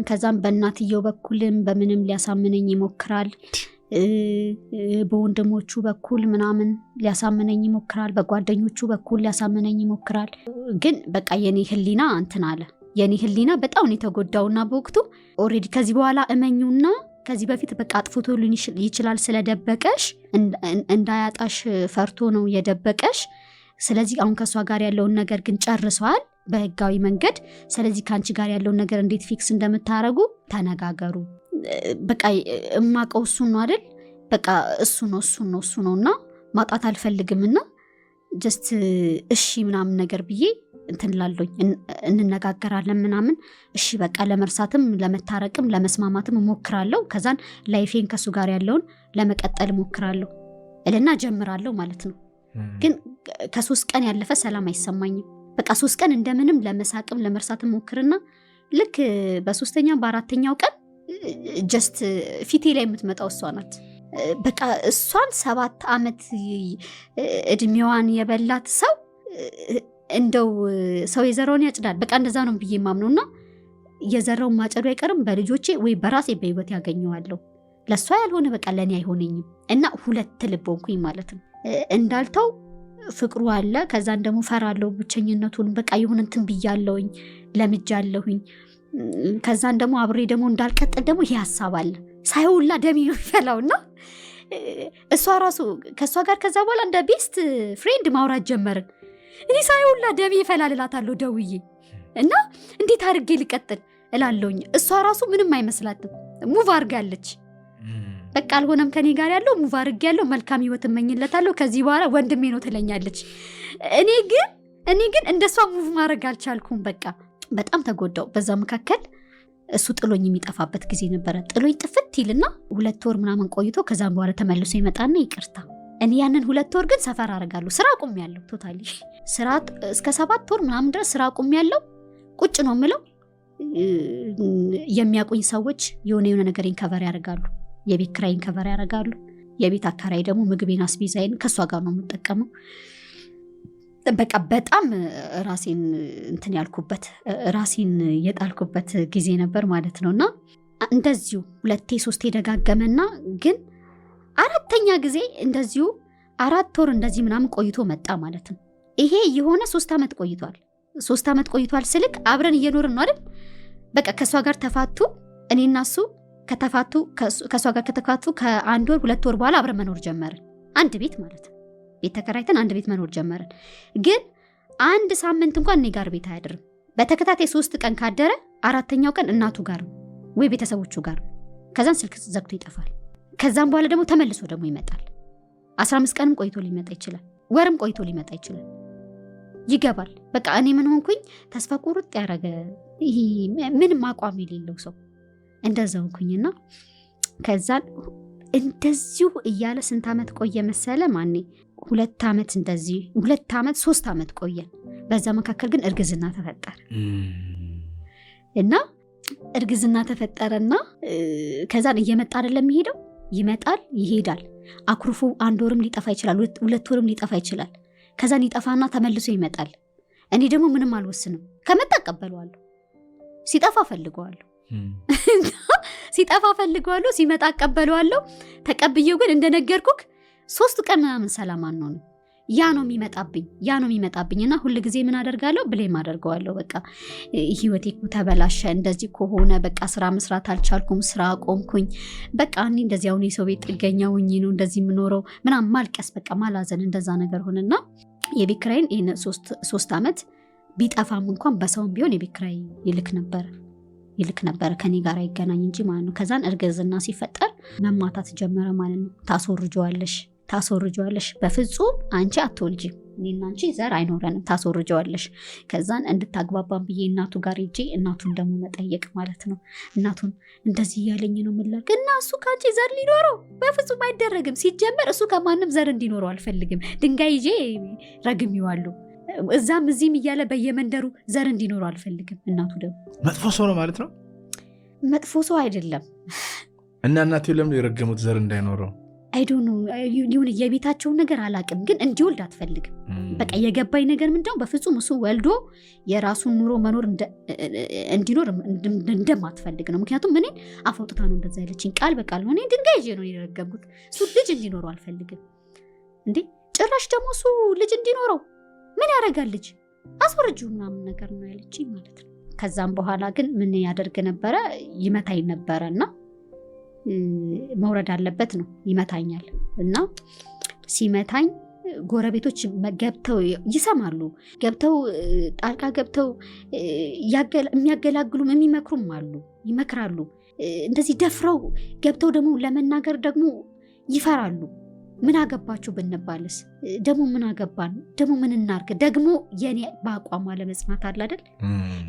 ከዛም በእናትየው በኩልም በምንም ሊያሳምነኝ ይሞክራል፣ በወንድሞቹ በኩል ምናምን ሊያሳምነኝ ይሞክራል፣ በጓደኞቹ በኩል ሊያሳምነኝ ይሞክራል። ግን በቃ የኔ ህሊና እንትን አለ። የኔ ህሊና በጣም ነው የተጎዳውና በወቅቱ ኦሬዲ ከዚህ በኋላ እመኙና ከዚህ በፊት በቃ አጥፍቶ ይችላል ስለደበቀሽ እንዳያጣሽ ፈርቶ ነው የደበቀሽ። ስለዚህ አሁን ከሷ ጋር ያለውን ነገር ግን ጨርሰዋል በህጋዊ መንገድ። ስለዚህ ካንቺ ጋር ያለውን ነገር እንዴት ፊክስ እንደምታረጉ ተነጋገሩ። በቃ እማቀው እሱ ነው አይደል? በቃ እሱ ነውና ማጣት አልፈልግምና ጀስት እሺ ምናምን ነገር ብዬ እንትን ላልዶኝ እንነጋገራለን ምናምን። እሺ በቃ ለመርሳትም ለመታረቅም ለመስማማትም እሞክራለሁ። ከዛን ላይፌን ከሱ ጋር ያለውን ለመቀጠል እሞክራለሁ እልና ጀምራለሁ ማለት ነው። ግን ከ3 ቀን ያለፈ ሰላም አይሰማኝም። በቃ 3 ቀን እንደምንም ለመሳቅም ለመርሳትም ሞክርና ልክ በ3ኛ በ4ኛው ቀን ጀስት ፊቴ ላይ የምትመጣው እሷ ናት። በቃ እሷን 7 ዓመት እድሜዋን የበላት ሰው እንደው ሰው የዘራውን ያጭዳል። በቃ እንደዛ ነው ብዬ ማምነውና የዘራውን ማጨዱ አይቀርም በልጆቼ ወይ በራሴ በህይወት ያገኘዋለሁ። ለሷ ያልሆነ በቃ ለኔ አይሆነኝም እና 2 ልብ ሆንኩኝ ማለት ነው። እንዳልተው ፍቅሩ አለ። ከዛን ደግሞ ፈራለሁ ብቸኝነቱን። በቃ ይሁን እንትን ብያለሁኝ ለምጃለሁኝ። ከዛን ደግሞ አብሬ ደግሞ እንዳልቀጥል ደግሞ ይሄ ሐሳብ አለ። ሳይውላ ደሜ ነው ይፈላውና እሷ ራሱ ከሷ ጋር ከዛ በኋላ እንደ ቤስት ፍሬንድ ማውራት ጀመርን። እኔ ሳይውላ ደሜ ይፈላልላታለሁ ደውዬ እና እንዴት አድርጌ ልቀጥል እላለሁኝ። እሷ ራሱ ምንም አይመስላትም። ሙቭ አድርጋለች። በቃ አልሆነም ከኔ ጋር ያለው ሙቭ አድርጌያለሁ፣ መልካም ህይወት እመኝለታለሁ፣ ከዚህ በኋላ ወንድሜ ነው ትለኛለች። እኔ ግን እንደሷ ሙቭ ማድረግ አልቻልኩም። በቃ በጣም ተጎዳው። በዛ መካከል እሱ ጥሎኝ የሚጠፋበት ጊዜ ነበረ። ጥሎኝ ጥፍት ይልና 2 ወር ምናምን ቆይቶ ከዛም በኋላ ተመልሶ ይመጣና ይቅርታ። እኔ ያንን 2 ወር ግን ሰፈር አደርጋለሁ። ስራ አቁሜያለሁ ቶታሊ። ስራ እስከ 7 ወር ምናምን ድረስ ስራ አቁሜያለሁ። ቁጭ ነው የምለው። የሚያቁኝ ሰዎች የሆነ ነገርን ከቨር ያደርጋሉ። የቤት ኪራይን ከቨር ያደርጋሉ። የቤት አከራይ ደግሞ ምግቤን አስቤዛዬን ከሷ ጋር ነው የምጠቀመው። በቃ በጣም ራሴን እንትን ያልኩበት ራሴን የጣልኩበት ጊዜ ነበር ማለት ነውና እንደዚሁ 2-3 ደጋገመና ግን 4ኛ ጊዜ እንደዚሁ 4 ወር እንደዚህ ምናምን ቆይቶ መጣ ማለት ነው። ይሄ የሆነ 3 ዓመት ቆይቷል። 3 ዓመት ቆይቷል ስልክ አብረን እየኖርን ነው አይደል? በቃ ከሷ ጋር ተፋቱ። እኔና እሱ ከተፋቱ ከሷ ጋር ከተፋቱ ከ1 ወር 2 ወር በኋላ አብረን መኖር ጀመርን። አንድ ቤት ማለት ነው። ቤት ተከራይተን አንድ ቤት መኖር ጀመርን። ግን 1 ሳምንት እንኳን እኔ ጋር ቤት አያድርም። በተከታታይ 3 ቀን ካደረ 4ኛው ቀን እናቱ ጋር ወይ ቤተሰቦቹ ጋር፣ ከዛን ስልክ ዘግቶ ይጠፋል። ከዛም በኋላ ደግሞ ተመልሶ ደግሞ ይመጣል። 15 ቀንም ቆይቶ ሊመጣ ይችላል፣ ወርም ቆይቶ ሊመጣ ይችላል። ይገባል። በቃ እኔ ምን ሆንኩኝ? ተስፋ ቁርጥ ያደረገ ይሄ ምንም አቋም የሌለው ሰው እንደዛ ሆንኩኝና ከዛን እንደዚሁ እያለ ስንት ዓመት ቆየ መሰለ ማኔ 2 ዓመት እንደዚህ 2 ዓመት 3 ዓመት ቆየን። በዛ መካከል ግን እርግዝና ተፈጠረ እና እርግዝና ተፈጠረና ከዛን እየመጣ አይደለም የሚሄደው፣ ይመጣል ይሄዳል። አኩርፎ 1 ወርም ሊጠፋ ይችላል፣ 2 ወርም ሊጠፋ ይችላል። ከዛን ይጠፋና ተመልሶ ይመጣል። እኔ ደግሞ ምንም አልወስንም። ከመጣ አቀበለዋለሁ፣ ሲጠፋ ፈልገዋለሁ ሲጠፋ ፈልገዋለሁ፣ ሲመጣ አቀበለዋለሁ። ተቀብዬው ግን እንደነገርኩክ 3 ቀን ምናምን ሰላም አንሆንም። ያ ነው የሚመጣብኝና ሁሉ ጊዜ ምን አደርጋለሁ? ብሌም አደርገዋለሁ። በቃ ህይወቴ ተበላሸ፣ እንደዚህ ከሆነ በቃ ስራ መስራት አልቻልኩም፣ ስራ አቆምኩኝ። በቃ እኔ እንደዚህ አሁን የሰው ቤት ጥገኛ ሆኜ ነው እንደዚህ የምኖረው ምናምን ማልቀስ፣ በቃ ማላዘን፣ እንደዛ ነገር ሆነና የቤት ኪራይን ይሄን 3 ዓመት ቢጠፋም እንኳን በሰውም ቢሆን የቤት ኪራይ ይልክ ነበረ ከኔ ጋር አይገናኝ እንጂ ማለት ነው። ከዛን እርግዝና ሲፈጠር መማታት ጀመረ ማለት ነው። ታስወርጀዋለሽ፣ በፍጹም አንቺ አትወልጂም፣ እኔና አንቺ ዘር አይኖረንም፣ ታስወርጀዋለሽ። ከዛን እንድታግባባን ብዬ እናቱ ጋር ሄጄ እናቱን ደግሞ መጠየቅ ማለት ነው። እናቱን እንደዚህ እያለኝ ነው ምላክ እና እሱ ከአንቺ ዘር ሊኖረው በፍጹም አይደረግም። ሲጀመር እሱ ከማንም ዘር እንዲኖረው አልፈልግም። ድንጋይ ይዤ ረግሜዋለሁ። እዛም እዚህም እያለ በየመንደሩ ዘር እንዲኖረው አልፈልግም። እናቱ ደግሞ መጥፎ ሰው ነው ማለት ነው? መጥፎ ሰው አይደለም። እና እናቴው ለምን የረገሙት ዘር እንዳይኖረው? አይዶኑ ይሁን የቤታቸውን ነገር አላቅም፣ ግን እንዲወልድ አትፈልግም። በቃ የገባኝ ነገር ምንድነው በፍጹም እሱ ወልዶ የራሱን ኑሮ መኖር እንዲኖር እንደማትፈልግ ነው። ምክንያቱም እኔን አፈውጥታ ነው እንደዛ ያለችኝ፣ ቃል በቃል ነው። እኔ ድንጋይ ይዤ ነው የረገምኩት። እሱ ልጅ እንዲኖረው አልፈልግም። እንዴ ጭራሽ ደግሞ እሱ ልጅ እንዲኖረው ምን ያደርጋል? ልጅ አስወርጂው ምናምን ነገር ነው ያለችኝ ማለት ነው። ከዛም በኋላ ግን ምን ያደርግ ነበረ? ይመታኝ ነበረና መውረድ አለበት ነው ይመታኛል። እና ሲመታኝ ጎረቤቶች ገብተው ይሰማሉ። ገብተው ጣልቃ ገብተው የሚያገላግሉም የሚመክሩም አሉ፣ ይመክራሉ። እንደዚህ ደፍረው ገብተው ደግሞ ለመናገር ደግሞ ይፈራሉ። ምን አገባችሁ ብንባልስ ደግሞ ምን አገባን ደግሞ ምን እናርግ? ደግሞ የኔ በአቋሟ ለመጽናት አለ አይደል?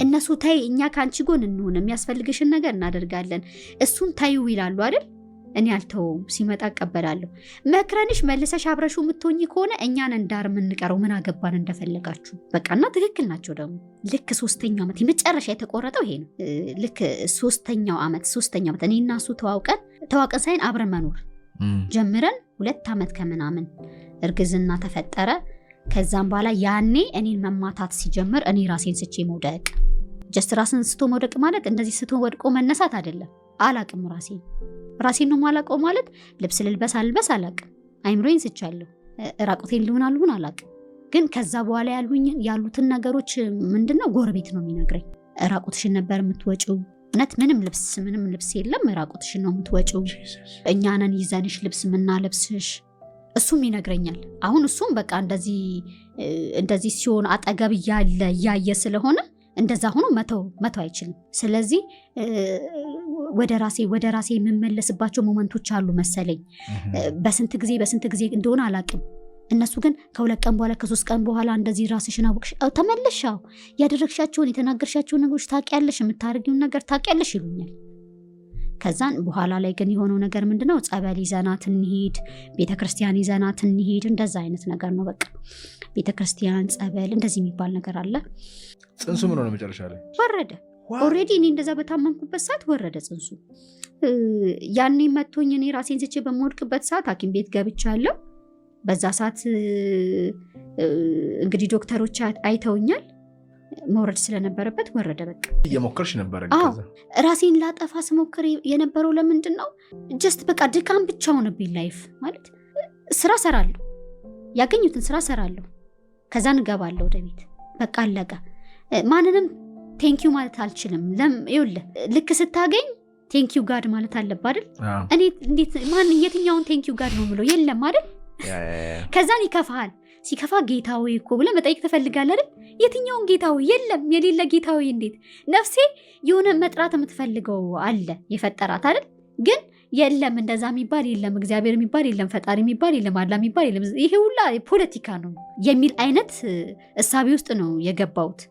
እነሱ ታይ እኛ ከአንቺ ጎን እንሆን፣ የሚያስፈልግሽን ነገር እናደርጋለን፣ እሱን ታዩ ይላሉ አይደል? እኔ አልተውም፣ ሲመጣ እቀበላለሁ። መክረንሽ መልሰሽ አብረሹ የምትሆኝ ከሆነ እኛን እንዳር የምንቀረው፣ ምን አገባን እንደፈለጋችሁ። በቃና ትክክል ናቸው። ደግሞ ልክ 3ኛው ዓመት የመጨረሻ የተቆረጠው ይሄ ነው። ልክ 3ኛው ዓመት እኔና እሱ ተዋውቀን ሳይን አብረን መኖር ጀምረን 2 ዓመት ከምናምን እርግዝና ተፈጠረ። ከዛም በኋላ ያኔ እኔን መማታት ሲጀምር እኔ ራሴን ስቼ መውደቅ፣ ጀስት ራስን ስቶ መውደቅ ማለት እንደዚህ ስቶ ወድቆ መነሳት አይደለም። አላቅም ራሴን ነው ማላቀው ማለት ልብስ ልልበስ አልበስ አላቅም። አይምሮዬን ስቻለሁ። ራቁቴን ልሁን አልሁን አላቅም። ግን ከዛ በኋላ ያሉትን ነገሮች ምንድነው ጎረቤት ነው የሚነግረኝ። ራቁትሽን ነበር የምትወጪው፣ እውነት ምንም ልብስ የለም፣ ራቁትሽን ነው የምትወጪው፣ እኛ ነን ይዘንሽ ልብስ ምናለብስሽ። እሱም ይነግረኛል። አሁን እሱም በቃ እንደዚህ ሲሆን አጠገብ እያየ ስለሆነ እንደዛ ሆኖ መተው አይችልም። ስለዚህ ወደ ራሴ የምመለስባቸው ሞመንቶች አሉ መሰለኝ። በስንት ጊዜ እንደሆነ አላቅም። እነሱ ግን ከ2 ቀን በኋላ ከ3 ቀን በኋላ እንደዚህ ራስሽን አወቅሽ ተመለሻው፣ ያደረግሻቸውን የተናገርሻቸውን ነገሮች ታውቂያለሽ፣ የምታደርጊውን ነገር ታውቂያለሽ ይሉኛል። ከዛን በኋላ ላይ ግን የሆነው ነገር ምንድነው? ጸበል ይዘናት እንሂድ፣ ቤተክርስቲያን ይዘናት እንሂድ፣ እንደዛ አይነት ነገር ነው። በቃ ቤተክርስቲያን፣ ጸበል እንደዚህ የሚባል ነገር አለ። ጽንሱ ምን ሆነ መጨረሻ ላይ? ወረደ። ኦልሬዲ እኔ እንደዛ በታመምኩበት ሰዓት ወረደ ጽንሱ። ያኔ መቶኝ እኔ ራሴን ስቼ በመወድቅበት ሰዓት ሐኪም ቤት ገብቻለሁ። በዛ ሰዓት እንግዲህ ዶክተሮች አይተውኛል። መውረድ ስለነበረበት ወረደ። በቃ እየሞከርሽ ነበረ? ራሴን ላጠፋ ስሞክር የነበረው ለምንድን ነው? ጀስት በቃ ድካም ብቻ ሆነብኝ። ላይፍ ማለት ስራ ሰራለሁ፣ ያገኙትን ስራ ሰራለሁ፣ ከዛ እንገባለሁ ወደ ቤት። በቃ አለቀ። ማንንም ቴንኪዩ ማለት አልችልም። ይኸውልህ ልክ ስታገኝ ቴንኪዩ ጋድ ማለት አለብህ አይደል? እኔ እንዴት የትኛውን ቴንኪዩ ጋድ ነው የምለው? የለም አይደል? ከዛን ይከፋሃል። ሲከፋ ጌታዊ እኮ ብለህ መጠየቅ ትፈልጋለህ አይደል? የትኛውን ጌታዊ? የለም የሌለ ጌታዊ። እንዴት ነፍሴ የሆነ መጥራት የምትፈልገው አለ የፈጠራት አይደል? ግን የለም እንደዛ የሚባል የለም፣ እግዚአብሔር የሚባል የለም፣ ፈጣሪ የሚባል የለም፣ አላ የሚባል የለም። ይሄ ሁላ ፖለቲካ ነው የሚል አይነት እሳቤ ውስጥ ነው የገባሁት።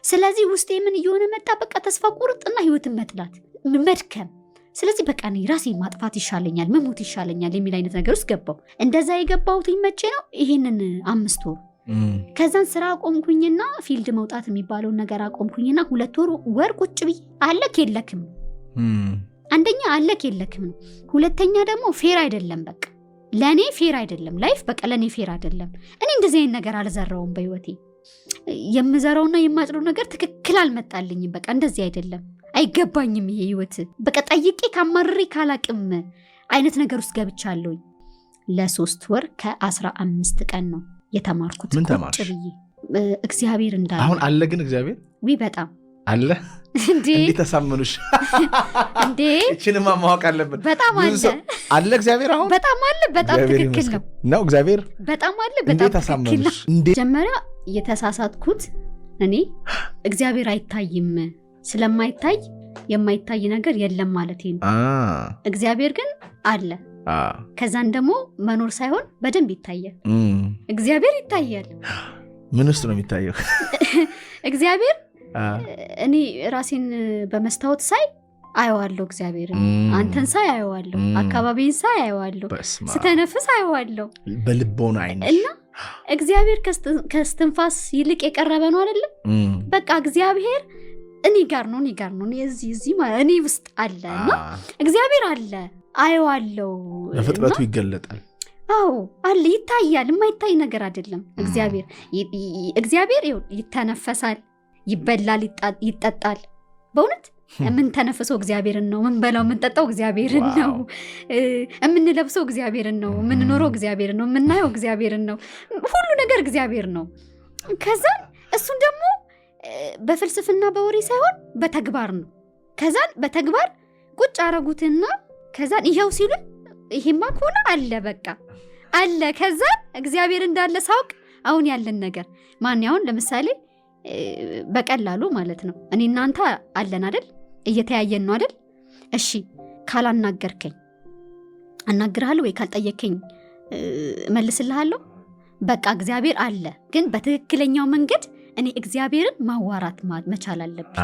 ስለዚህ ውስጤ ምን እየሆነ መጣ? በቃ ተስፋ ቁርጥና ህይወትን መጥላት፣ መድከም። ስለዚህ በቃ እኔ ራሴን ማጥፋት ይሻለኛል፣ መሞት ይሻለኛል የሚል አይነት ነገር ውስጥ ገባው። እንደዛ የገባሁት መቼ ነው? ይሄንን 5 ወር ከዛን ስራ አቆምኩኝና ፊልድ መውጣት የሚባለውን ነገር አቆምኩኝና 2 ወር ቁጭ ብዬ አለክ የለክም። አንደኛ አለክ የለክም ነው። ሁለተኛ ደግሞ ፌር አይደለም። በቃ ለኔ ፌር አይደለም ላይፍ። በቃ ለኔ ፌር አይደለም። እኔ እንደዚህ አይነት ነገር አልዘራውም በህይወቴ። የምዘራውና የማጭደው ነገር ትክክል አልመጣልኝም። በቃ እንደዚህ አይደለም፣ አይገባኝም ይሄ ህይወት። በቃ ጠይቄ ካማርሬ ካላቅም አይነት ነገር ውስጥ ገብቻለሁኝ። ለ3 ወር ከ15 ቀን ነው የተማርኩት። ምን ተማርሽ? እግዚአብሔር እንዳለ። አሁን አለ ግን እግዚአብሔር በጣም አለ እንዴ? ተሳመኑሽ እንዴ? እቺንማ ማወቅ አለብን። በጣም አለ እግዚአብሔር አሁን በጣም አለ። በጣም ትክክል ነው እግዚአብሔር በጣም አለ። በጣም ተሳመኑሽ እንዴ? መጀመሪያ የተሳሳትኩት እኔ እግዚአብሔር አይታይም፣ ስለማይታይ የማይታይ ነገር የለም ማለት ነው። እግዚአብሔር ግን አለ። ከዛን ደግሞ መኖር ሳይሆን በደንብ ይታያል። እግዚአብሔር ይታያል። ምን ውስጥ ነው የሚታየው? እግዚአብሔር እኔ ራሴን በመስታወት ሳይ አየዋለሁ። እግዚአብሔር አንተን ሳይ አየዋለሁ፣ አካባቢን ሳይ አየዋለሁ፣ ስተነፍስ አየዋለሁ በልቦና አይነት እና እግዚአብሔር ከስትንፋስ ይልቅ የቀረበ ነው አይደለ? በቃ እግዚአብሔር እኔ ጋር ነው እዚህ እኔ ውስጥ አለ እና እግዚአብሔር አለ፣ አየዋለሁ። ለፍጥረቱ ይገለጣል። አዎ አለ፣ ይታያል። የማይታይ ነገር አይደለም። እግዚአብሔር ይተነፈሳል፣ ይበላል፣ ይጠጣል። በእውነት የምንተነፍሰው እግዚአብሔርን ነው። የምንበላው የምንጠጣው እግዚአብሔርን ነው። የምንለብሰው እግዚአብሔርን ነው። የምንኖረው እግዚአብሔርን ነው። የምናየው እግዚአብሔርን ነው። ሁሉ ነገር እግዚአብሔር ነው። ከዛን እሱን ደግሞ በፍልስፍና በወሬ ሳይሆን በተግባር ነው። ከዛን በተግባር ቁጭ አረጉትና ከዛን ይሄው ሲሉ ይሄማ ከሆነ አለ፣ በቃ አለ። ከዛን እግዚአብሔር እንዳለ ሳውቅ አሁን ያለን ነገር ማን ያሁን ለምሳሌ በቀላሉ ማለት ነው እኔ እናንተ አለን አይደል? እየተያየን ነው አይደል? እሺ ካላናገርከኝ አናግርሃለሁ ወይ ካልጠየከኝ መልስልሃለሁ። በቃ እግዚአብሔር አለ፣ ግን በትክክለኛው መንገድ እኔ እግዚአብሔርን ማዋራት መቻል አለብኝ።